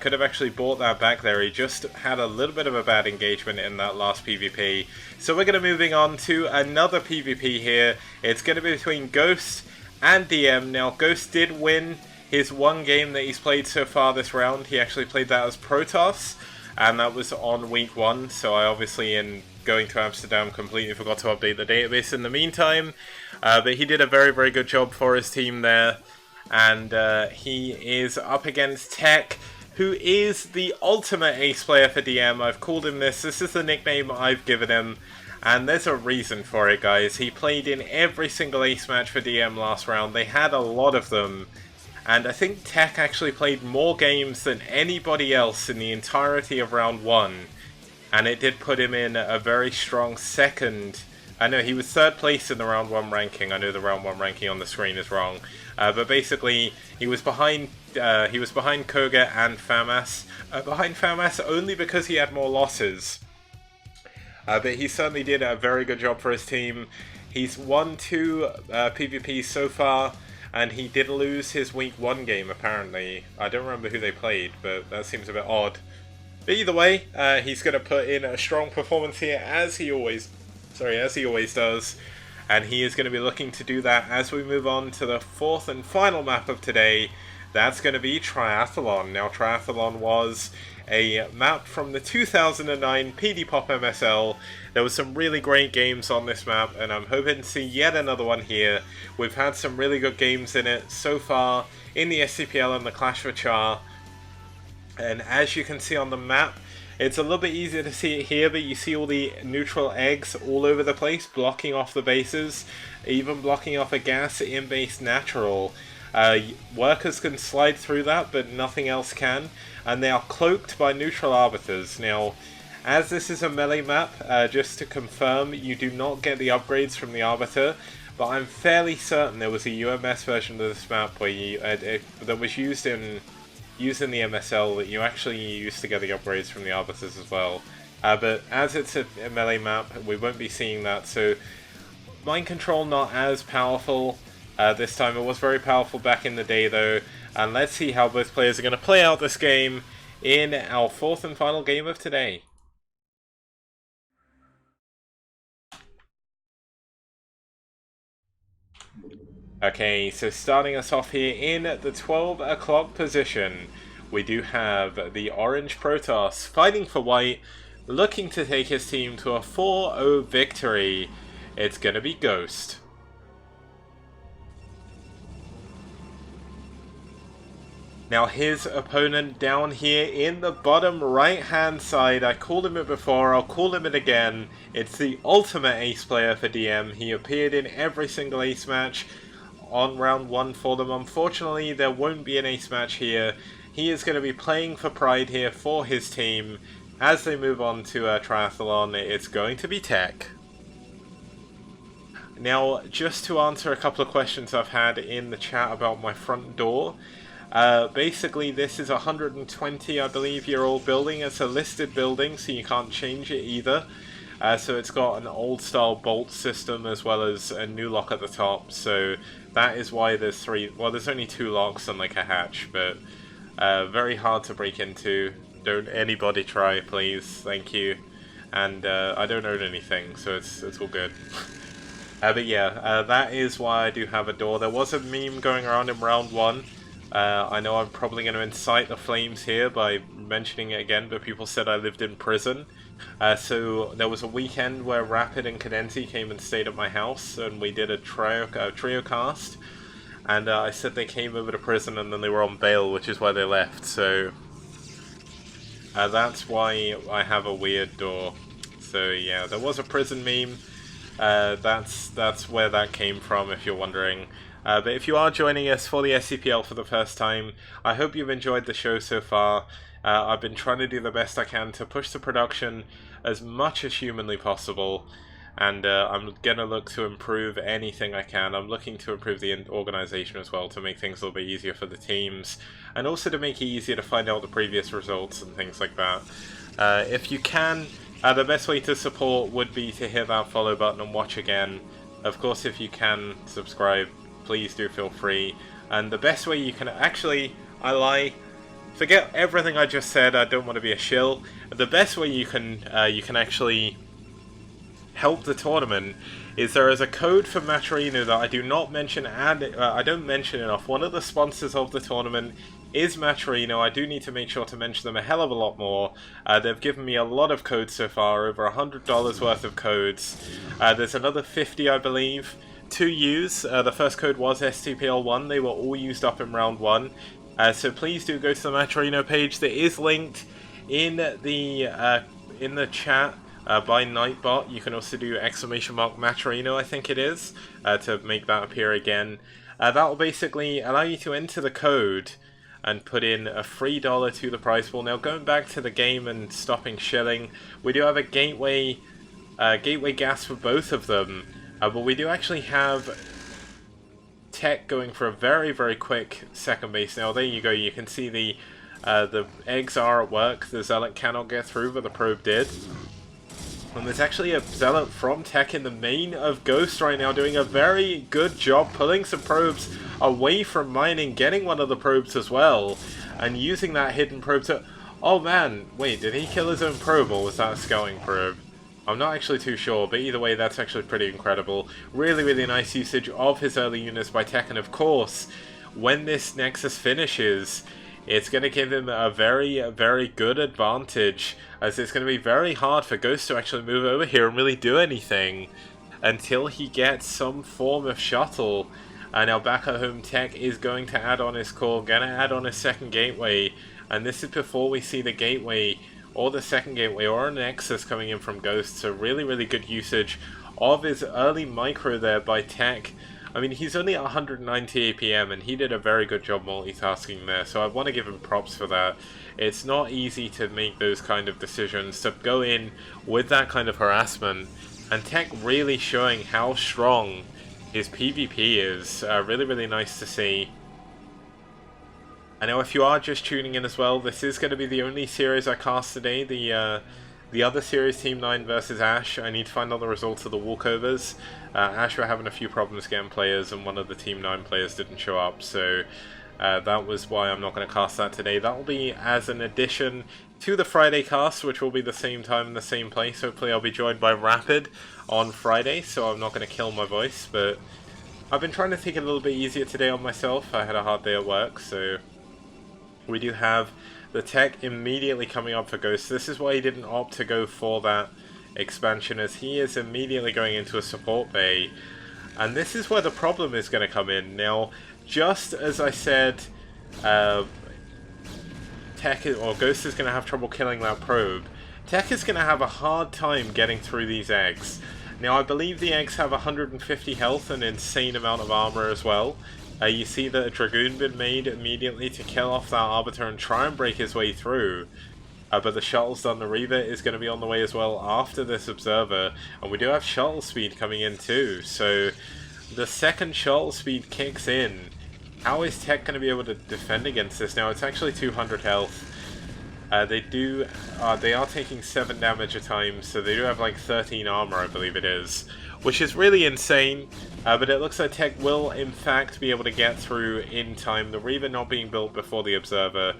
could have actually brought that back there. He just had a little bit of a bad engagement in that last PvP. So we're going to be moving on to another PvP here. It's going to be between Ghost and DM. Now, Ghost did win his 1 game that he's played so far this round. He actually played that as Protoss. And that was on week 1. So I obviously, in going to Amsterdam, completely forgot to update the database in the meantime. But he did a very, very good job for his team there. And he is up against Tech, who is the ultimate ace player for DM. I've called him this. This is the nickname I've given him. And there's a reason for it, guys. He played in every single ace match for DM last round. They had a lot of them. And I think Tech actually played more games than anybody else in the entirety of round 1. And it did put him in a very strong second. I know he was 3rd place in the round 1 ranking. I know the round 1 ranking on the screen is wrong. But basically, he was behind Koga and Famas. Behind Famas only because he had more losses. But he certainly did a very good job for his team. He's won 2 PvPs so far. And he did lose his week 1 game, apparently. I don't remember who they played, but that seems a bit odd. But either way, he's going to put in a strong performance here, as he always does. And he is going to be looking to do that as we move on to the 4th and final map of today. That's going to be Triathlon. Now, Triathlon was a map from the 2009 PD Pop MSL. There were some really great games on this map, and I'm hoping to see yet another one here. We've had some really good games in it so far in the STPL and the Clash for Char. And as you can see on the map, it's a little bit easier to see it here, but you see all the neutral eggs all over the place, blocking off the bases, even blocking off a gas in base natural. Workers can slide through that, but nothing else can, and they are cloaked by neutral arbiters. Now, as this is a melee map, just to confirm, you do not get the upgrades from the arbiter, but I'm fairly certain there was a UMS version of this map where that was used in the MSL that you actually used to get the upgrades from the Arbiters as well. But as it's a melee map, we won't be seeing that, so mind control not as powerful this time. It was very powerful back in the day though, and let's see how both players are going to play out this game in our fourth and final game of today. Okay, so starting us off here in the 12 o'clock position, we do have the Orange Protoss fighting for white, looking to take his team to a 4-0 victory. It's going to be Ghost. Now his opponent down here in the bottom right hand side, I called him it before, I'll call him it again. It's the ultimate ace player for DM. He appeared in every single ace match on round 1 for them. Unfortunately, there won't be an ace match here. He is going to be playing for pride here for his team. As they move on to Triathlon, it's going to be Tech. Now, just to answer a couple of questions I've had in the chat about my front door. Basically, this is a 120, I believe, year old building. It's a listed building, so you can't change it either. So it's got an old style bolt system as well as a new lock at the top. So that is why there's there's only 2 locks and like a hatch, but very hard to break into. Don't anybody try, please. Thank you. And I don't own anything, so it's all good. But yeah, that is why I do have a door. There was a meme going around in round 1. I know I'm probably going to incite the flames here by mentioning it again, but people said I lived in prison. So there was a weekend where Rapid and Cadenzi came and stayed at my house, and we did a trio cast. And I said they came over to prison and then they were on bail, which is why they left. So that's why I have a weird door. So yeah, there was a prison meme. That's where that came from, if you're wondering. But if you are joining us for the STPL for the first time, I hope you've enjoyed the show so far. I've been trying to do the best I can to push the production as much as humanly possible, and I'm going to look to improve anything I can. I'm looking to improve the organisation as well to make things a little bit easier for the teams, and also to make it easier to find out the previous results and things like that. If you can, the best way to support would be to hit that follow button and watch again. Of course, if you can subscribe, please do feel free. And the best way you can actually, I lie, forget everything I just said, I don't want to be a shill. The best way you can actually help the tournament is there is a code for Maturino that I do not mention, and I don't mention enough. One of the sponsors of the tournament is Maturino. I do need to make sure to mention them a hell of a lot more. They've given me a lot of codes so far, over $100 worth of codes. There's another 50, I believe, to use. The first code was STPL1. They were all used up in round 1. So please do go to the Maturino page. That is linked in the chat by Nightbot. You can also do !Maturino, I think it is, to make that appear again. That will basically allow you to enter the code and put in a $3 to the prize pool. Now, going back to the game and stopping shilling, we do have a gateway gas for both of them. But we do actually have Tech going for a very, very quick second base. Now, there you go. You can see the eggs are at work. The Zealot cannot get through, but the probe did. And there's actually a Zealot from Tech in the main of Ghost right now, doing a very good job pulling some probes away from mining, getting one of the probes as well, and using that hidden probe to... Oh man, wait, did he kill his own probe, or was that a scouting probe? I'm not actually too sure, but either way, that's actually pretty incredible. Really, really nice usage of his early units by Tech, and of course, when this Nexus finishes, it's going to give him a very, very good advantage, as it's going to be very hard for Ghost to actually move over here and really do anything until he gets some form of shuttle. And now back at home, Tech is going to add on his core, going to add on his second gateway, and this is before we see the gateway or the second gateway or a Nexus coming in from Ghost. So really, really good usage of his early micro there by Tech. I mean, he's only at 190 APM, and he did a very good job multitasking there, so I want to give him props for that. It's not easy to make those kind of decisions, to go in with that kind of harassment, and Tech really showing how strong his PvP is really, really nice to see. I know if you are just tuning in as well, this is going to be the only series I cast today. The other series, Team 9 versus Ash, I need to find out the results of the walkovers. Ash were having a few problems getting players, and one of the Team 9 players didn't show up, so that was why I'm not going to cast that today. That will be as an addition to the Friday cast, which will be the same time in the same place. Hopefully I'll be joined by Rapid on Friday, so I'm not going to kill my voice, but I've been trying to take it a little bit easier today on myself. I had a hard day at work, so we do have the tech immediately coming up for Ghost. This is why he didn't opt to go for that expansion, as he is immediately going into a support bay. And this is where the problem is going to come in. Now, just as I said, Ghost is going to have trouble killing that probe, Tech is going to have a hard time getting through these eggs. Now, I believe the eggs have 150 health and an insane amount of armor as well. You see that a Dragoon been made immediately to kill off that Arbiter and try and break his way through. But the shuttle's done. The Reaver is going to be on the way as well after this Observer. And we do have shuttle speed coming in too. So the second shuttle speed kicks in, how is Tech going to be able to defend against this? Now, it's actually 200 health. They are taking 7 damage a time, so they do have like 13 armor, I believe it is, which is really insane. But it looks like Tech will, in fact, be able to get through in time. The Reaver not being built before the Observer,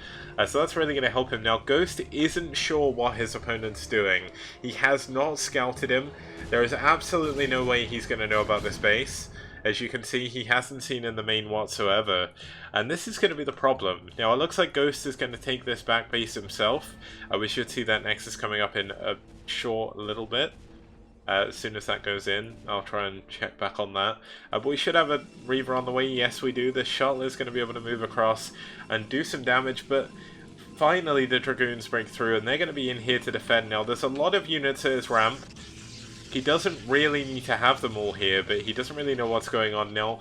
so that's really going to help him. Now, Ghost isn't sure what his opponent's doing. He has not scouted him. There is absolutely no way he's going to know about this base. As you can see, he hasn't seen in the main whatsoever. And this is going to be the problem. Now, it looks like Ghost is going to take this back base himself. We should see that Nexus coming up in a short little bit. As soon as that goes in, I'll try and check back on that. But we should have a Reaver on the way. Yes, we do. This shuttle is going to be able to move across and do some damage. But finally, the Dragoons break through, and they're going to be in here to defend. Now, there's a lot of units at his ramp. He doesn't really need to have them all here, but he doesn't really know what's going on now.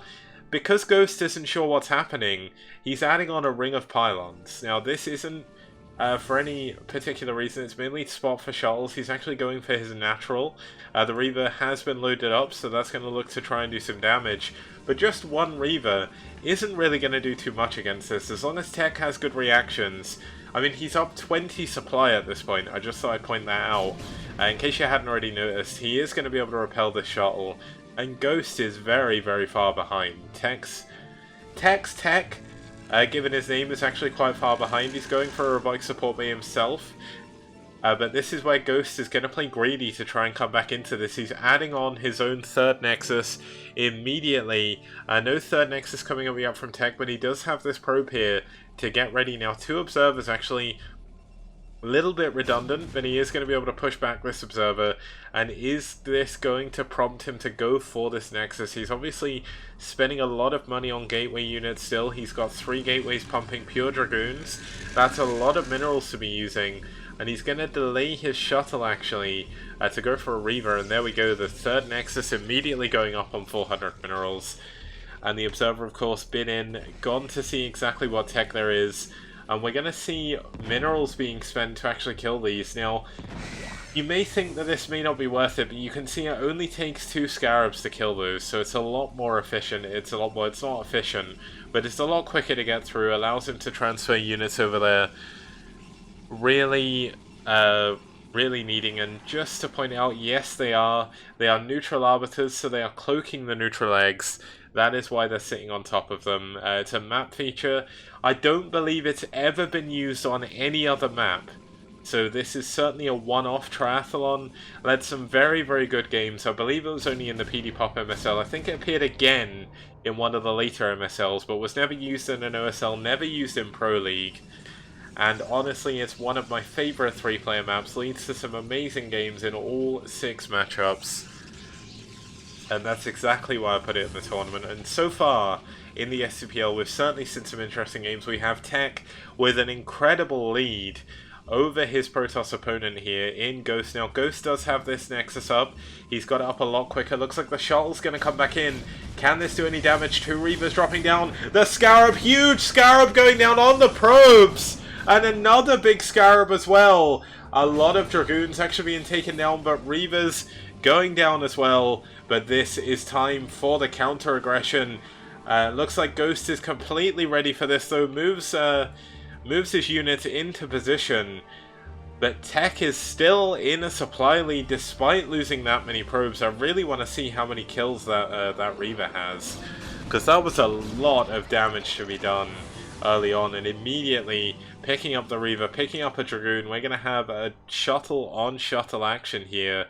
Because Ghost isn't sure what's happening, he's adding on a ring of pylons. Now, this isn't for any particular reason. It's mainly to spot for shuttles. He's actually going for his natural. The Reaver has been loaded up, so that's going to look to try and do some damage. But just one Reaver isn't really going to do too much against this. As long as Tech has good reactions. I mean, he's up 20 supply at this point. I just thought I'd point that out. In case you hadn't already noticed, he is going to be able to repel this shuttle. And Ghost is very, very far behind. Tech's Tech, given his name, is actually quite far behind. He's going for a robotic support by himself. But this is where Ghost is going to play greedy to try and come back into this. He's adding on his own third Nexus immediately. No third Nexus coming up from Tech, but he does have this probe here to get ready now. 2 Observers actually a little bit redundant, but he is going to be able to push back this Observer. And is this going to prompt him to go for this Nexus? He's obviously spending a lot of money on gateway units still. He's got 3 gateways pumping pure Dragoons. That's a lot of minerals to be using. And he's going to delay his shuttle, actually, to go for a Reaver. And there we go, the third Nexus immediately going up on 400 minerals. And the Observer, of course, been in, gone to see exactly what tech there is. And we're going to see minerals being spent to actually kill these. Now, you may think that this may not be worth it, but you can see it only takes 2 Scarabs to kill those. So it's a lot more efficient. It's not efficient, but it's a lot quicker to get through. Allows him to transfer units over there. Really needing. And just to point out, yes, they are neutral arbiters, so they are cloaking the neutral eggs. That is why they're sitting on top of them. It's a map feature. I don't believe it's ever been used on any other map, so this is certainly a one-off triathlon. Led some very, very good games. I believe it was only in the PD Pop MSL. I think it appeared again in one of the later MSLs, but was never used in an OSL, never used in Pro League. And honestly, it's one of my favourite 3-player maps. Leads to some amazing games in all 6 matchups. And that's exactly why I put it in the tournament. And so far, in the STPL, we've certainly seen some interesting games. We have Tech with an incredible lead over his Protoss opponent here in Ghost. Now, Ghost does have this Nexus up. He's got it up a lot quicker. Looks like the shuttle's going to come back in. Can this do any damage? 2 Reavers dropping down. The Scarab, huge Scarab going down on the probes. And another big Scarab as well. A lot of Dragoons actually being taken down, but Reavers going down as well. But this is time for the counter-aggression. Looks like Ghost is completely ready for this, though. Moves his unit into position. But Tech is still in a supply lead despite losing that many probes. I really want to see how many kills that Reaver has, because that was a lot of damage to be done early on. And immediately picking up the Reaver, picking up a Dragoon, we're going to have a shuttle-on-shuttle action here.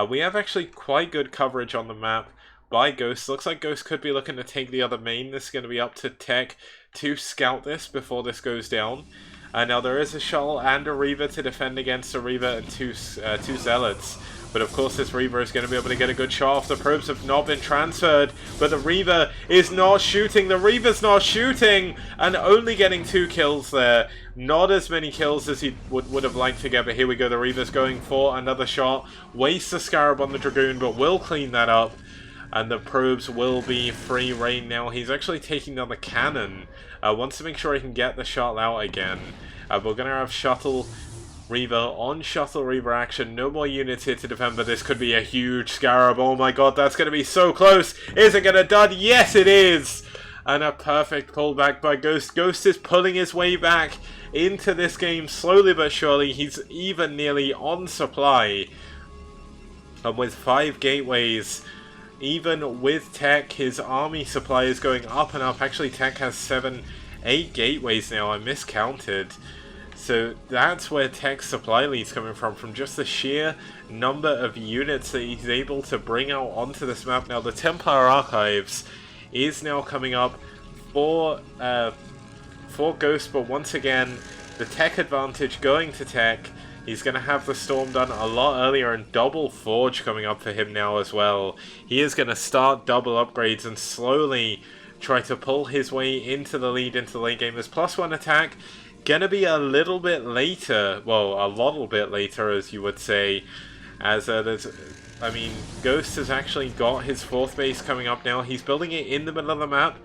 We have actually quite good coverage on the map by Ghost. Looks like Ghost could be looking to take the other main. This is going to be up to Tech to scout this before this goes down. Now there is a shuttle and a Reaver to defend against a Reaver and two Zealots. But of course this Reaver is going to be able to get a good shot off. The probes have not been transferred, but the Reaver is not shooting. The Reaver's not shooting, and only getting 2 kills there. Not as many kills as he would have liked to get, but here we go. The Reaver's going for another shot. Wastes the Scarab on the Dragoon, but will clean that up. And the probes will be free reign now. He's actually taking down the cannon. Wants to make sure he can get the shuttle out again. We're going to have Shuttle Reaver on Shuttle Reaver action. No more units here to defend, but this could be a huge Scarab. Oh my god, that's going to be so close. Is it going to dud? Yes, it is! And a perfect pullback by Ghost. Ghost is pulling his way back into this game slowly but surely. He's even nearly on supply. And with 5 gateways, even with Tech, his army supply is going up and up. Actually, Tech has 8 gateways now. I miscounted. So that's where Tech's supply lead's coming from just the sheer number of units that he's able to bring out onto this map. Now, the Templar Archives is now coming up for Ghost, but once again, the Tech advantage going to Tech. He's going to have the Storm done a lot earlier, and double Forge coming up for him now as well. He is going to start double upgrades and slowly try to pull his way into the lead, into the late game. His +1 attack going to be a little bit later, well, a little bit later as you would say, as Ghost has actually got his 4th base coming up now. He's building it in the middle of the map.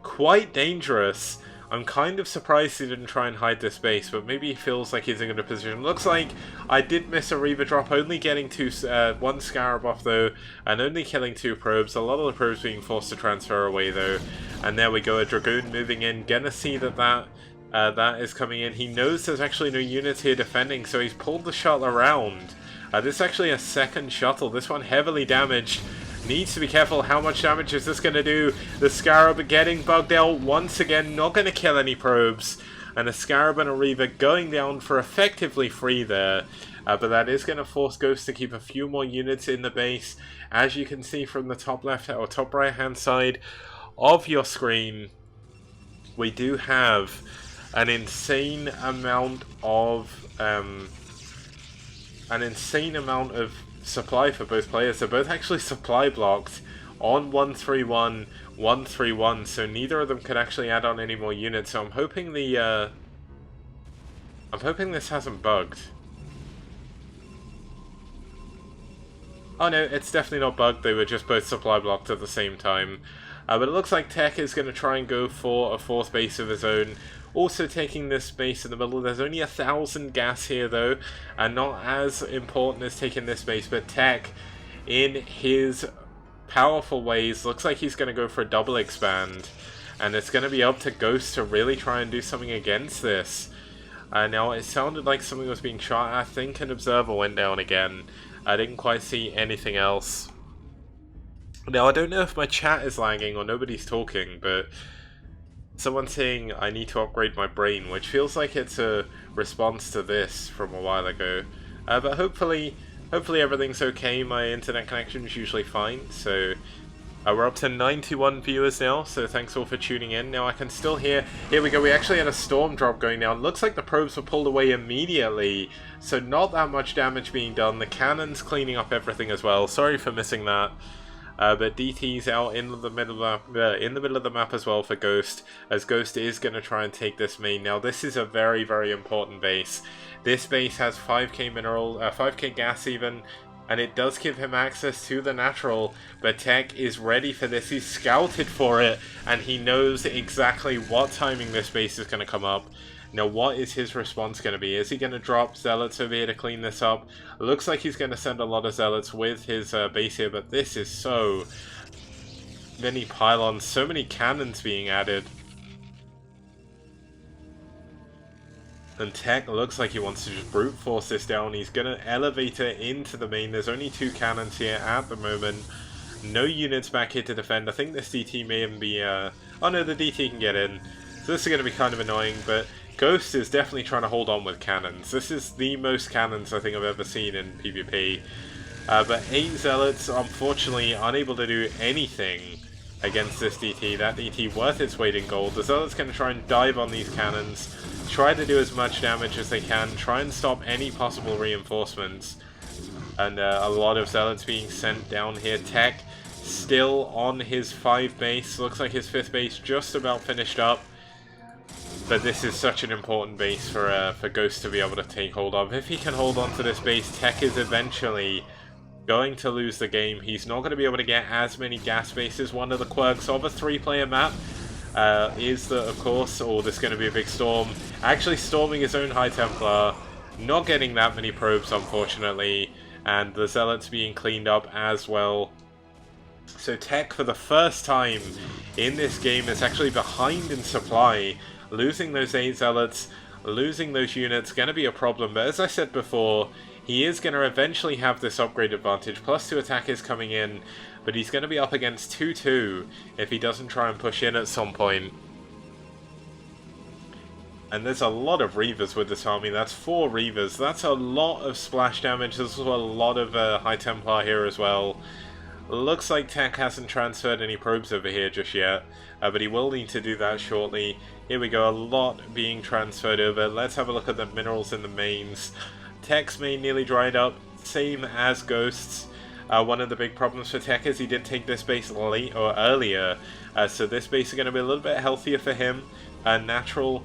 Quite dangerous. I'm kind of surprised he didn't try and hide this base, but maybe he feels like he's in a good position. Looks like I did miss a Reaver drop, only getting 1 Scarab off though, and only killing 2 probes. A lot of the probes being forced to transfer away though. And there we go, a Dragoon moving in. Gonna see that is coming in. He knows there's actually no units here defending, so he's pulled the shuttle around. This is actually a 2nd shuttle, this one heavily damaged. Needs to be careful. How much damage is this going to do? The Scarab getting bugged out once again. Not going to kill any probes. And a Scarab and a Reaver going down for effectively free there. But that is going to force Ghost to keep a few more units in the base. As you can see from the top left or top right hand side of your screen, we do have an insane amount of supply for both players. They're both actually supply blocked on 131, 131, so neither of them could actually add on any more units. So I'm hoping this hasn't bugged. Oh no, it's definitely not bugged. They were just both supply blocked at the same time. But it looks like Tech is going to try and go for a 4th base of his own. Also taking this base in the middle. There's only 1,000 gas here though, and not as important as taking this base, but Tech, in his powerful ways, looks like he's going to go for a double expand, and it's going to be up to Ghost to really try and do something against this. Now it sounded like something was being shot. I think an observer went down again. I didn't quite see anything else. Now I don't know if my chat is lagging or nobody's talking, but someone's saying I need to upgrade my brain, which feels like it's a response to this from a while ago. But hopefully everything's okay. My internet connection is usually fine, so we're up to 91 viewers now, so thanks all for tuning in. Now I can still hear... Here we go, we actually had a storm drop going down. Looks like the probes were pulled away immediately, so not that much damage being done. The cannon's cleaning up everything as well. Sorry for missing that. But DT's out in the middle of the map as well for Ghost, as Ghost is going to try and take this main. Now this is a very, very important base. This base has 5k mineral, 5k gas even, and it does give him access to the natural, but Tech is ready for this. He's scouted for it, and he knows exactly what timing this base is going to come up. Now, what is his response going to be? Is he going to drop Zealots over here to clean this up? Looks like he's going to send a lot of Zealots with his base here, but this is so many pylons, so many cannons being added. And Tech looks like he wants to just brute force this down. He's going to elevate it into the main. There's only 2 cannons here at the moment. No units back here to defend. I think this DT may even be... oh no, the DT can get in. So this is going to be kind of annoying, but Ghost is definitely trying to hold on with cannons. This is the most cannons I think I've ever seen in PvP. But 8 Zealots, unfortunately, unable to do anything against this DT. That DT worth its weight in gold. The Zealots going to try and dive on these cannons. Try to do as much damage as they can. Try and stop any possible reinforcements. And a lot of Zealots being sent down here. Tech still on his 5 base. Looks like his 5th base just about finished up. But this is such an important base for Ghost to be able to take hold of. If he can hold on to this base, Tech is eventually going to lose the game. He's not going to be able to get as many gas bases. One of the quirks of a 3-player map is that, of course, there's going to be a big storm. Actually storming his own High Templar. Not getting that many probes, unfortunately. And the Zealots being cleaned up as well. So Tech, for the first time in this game, is actually behind in supply. Losing those 8 Zealots, losing those units, going to be a problem. But as I said before, he is going to eventually have this upgrade advantage. +2 attack is coming in, but he's going to be up against 2-2 if he doesn't try and push in at some point. And there's a lot of Reavers with this army. That's 4 Reavers. That's a lot of splash damage. There's also a lot of High Templar here as well. Looks like Tech hasn't transferred any probes over here just yet, but he will need to do that shortly. Here we go, a lot being transferred over. Let's have a look at the minerals in the mains. Tech's main nearly dried up, same as Ghost's. One of the big problems for Tech is he did take this base late or earlier, so this base is going to be a little bit healthier for him. Natural.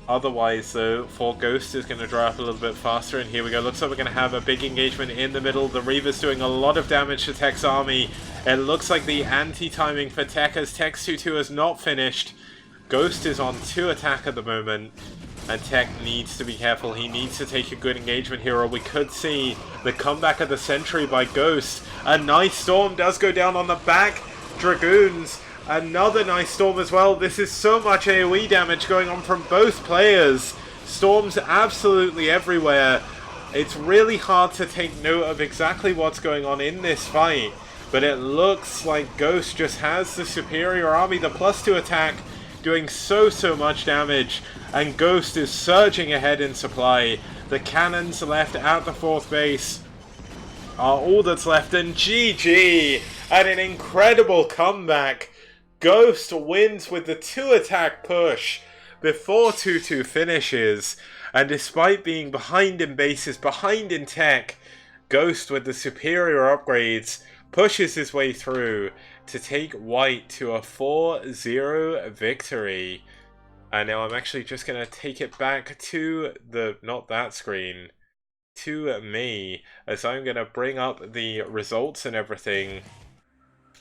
Otherwise, though, for Ghost is going to dry up a little bit faster, and here we go. Looks like we're going to have a big engagement in the middle. The Reaver's doing a lot of damage to Tech's army. It looks like the anti-timing for Tech, as Tech's 2-2 has not finished. Ghost is on 2 attack at the moment, and Tech needs to be careful. He needs to take a good engagement here, or we could see the comeback of the century by Ghost. A nice storm does go down on the back. Dragoons. Another nice storm as well. This is so much AoE damage going on from both players. Storms absolutely everywhere. It's really hard to take note of exactly what's going on in this fight, but it looks like Ghost just has the superior army. The +2 attack doing so much damage, and Ghost is surging ahead in supply. The cannons left at the 4th base are all that's left, and GG! And an incredible comeback. Ghost wins with the 2 attack push before 2-2 finishes, and despite being behind in bases, behind in tech, Ghost with the superior upgrades pushes his way through to take White to a 4-0 victory. And now I'm actually just going to take it back to the, not that screen, to me, as I'm going to bring up the results and everything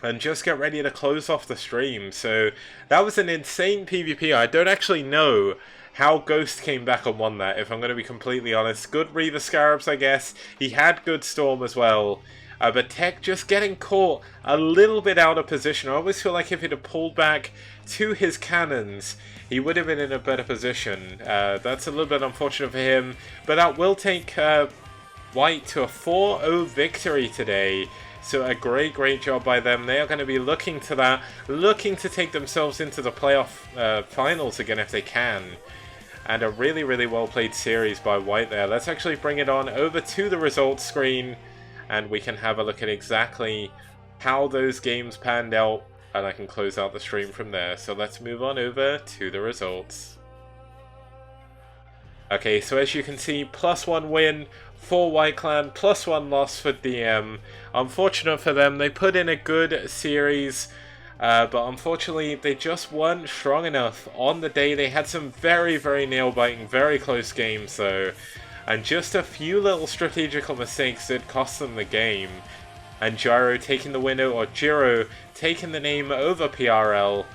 and just get ready to close off the stream. So that was an insane PvP. I don't actually know how Ghost came back and won that, if I'm going to be completely honest. Good Reaver Scarabs, I guess. He had good Storm as well. But Tech just getting caught a little bit out of position. I always feel like if he'd have pulled back to his cannons, he would have been in a better position. That's a little bit unfortunate for him. But that will take White to a 4-0 victory today. So a great job by them. They are going to be looking to that, looking to take themselves into the playoff finals again if they can. And a really well played series by White there. Let's actually bring it on over to the results screen, and we can have a look at exactly how those games panned out, and I can close out the stream from there. So let's move on over to the results. Okay, so as you can see, +1 win for White Clan, +1 loss for DM. Unfortunate for them, they put in a good series, but unfortunately they just weren't strong enough on the day. They had some very nail-biting, very close games though, and just a few little strategical mistakes did cost them the game. And Jiro taking the winner, or Jiro taking the name over PRL,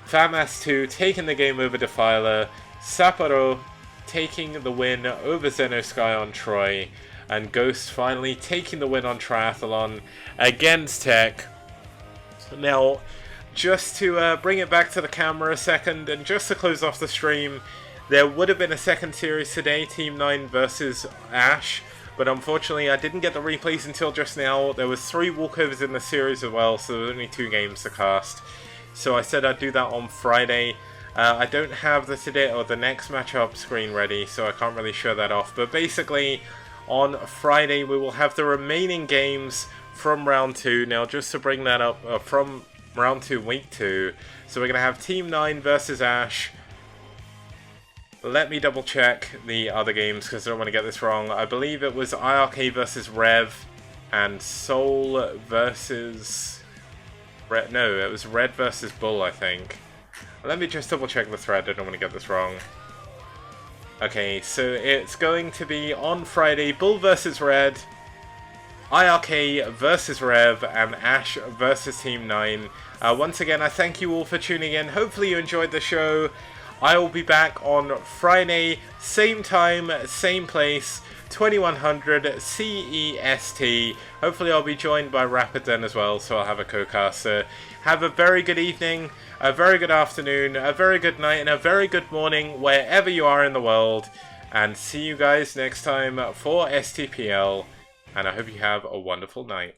FAMAS2 taking the game over Defiler, Sapporo taking the win over Zenosky on Troy, and Ghost finally taking the win on Triathlon against Tech. Now, just to bring it back to the camera a second, and just to close off the stream, there would have been a second series today, Team 9 versus Ash, but unfortunately I didn't get the replays until just now. There was 3 walkovers in the series as well, so there were only 2 games to cast. So I said I'd do that on Friday. I don't have the today or the next matchup screen ready, so I can't really show that off. But basically, on Friday we will have the remaining games from round 2. Now, just to bring that up, from round 2, week 2. So we're going to have Team 9 versus Ash. Let me double check the other games because I don't want to get this wrong. I believe it was IRK versus Rev and Soul versus... No, it was Red versus Bull, I think. Let me just double check the thread, I don't want to get this wrong. Okay, so it's going to be on Friday, Bull versus Red, IRK versus Rev, and Ash versus Team 9. Once again, I thank you all for tuning in. Hopefully you enjoyed the show. I will be back on Friday, same time, same place, 2100 CEST. Hopefully I'll be joined by Rapid then as well, so I'll have a co-caster. Have a very good evening, a very good afternoon, a very good night, and a very good morning wherever you are in the world. And see you guys next time for STPL. And I hope you have a wonderful night.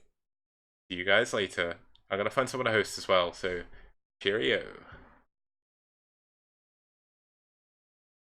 See you guys later. I'm going to find someone to host as well, so cheerio.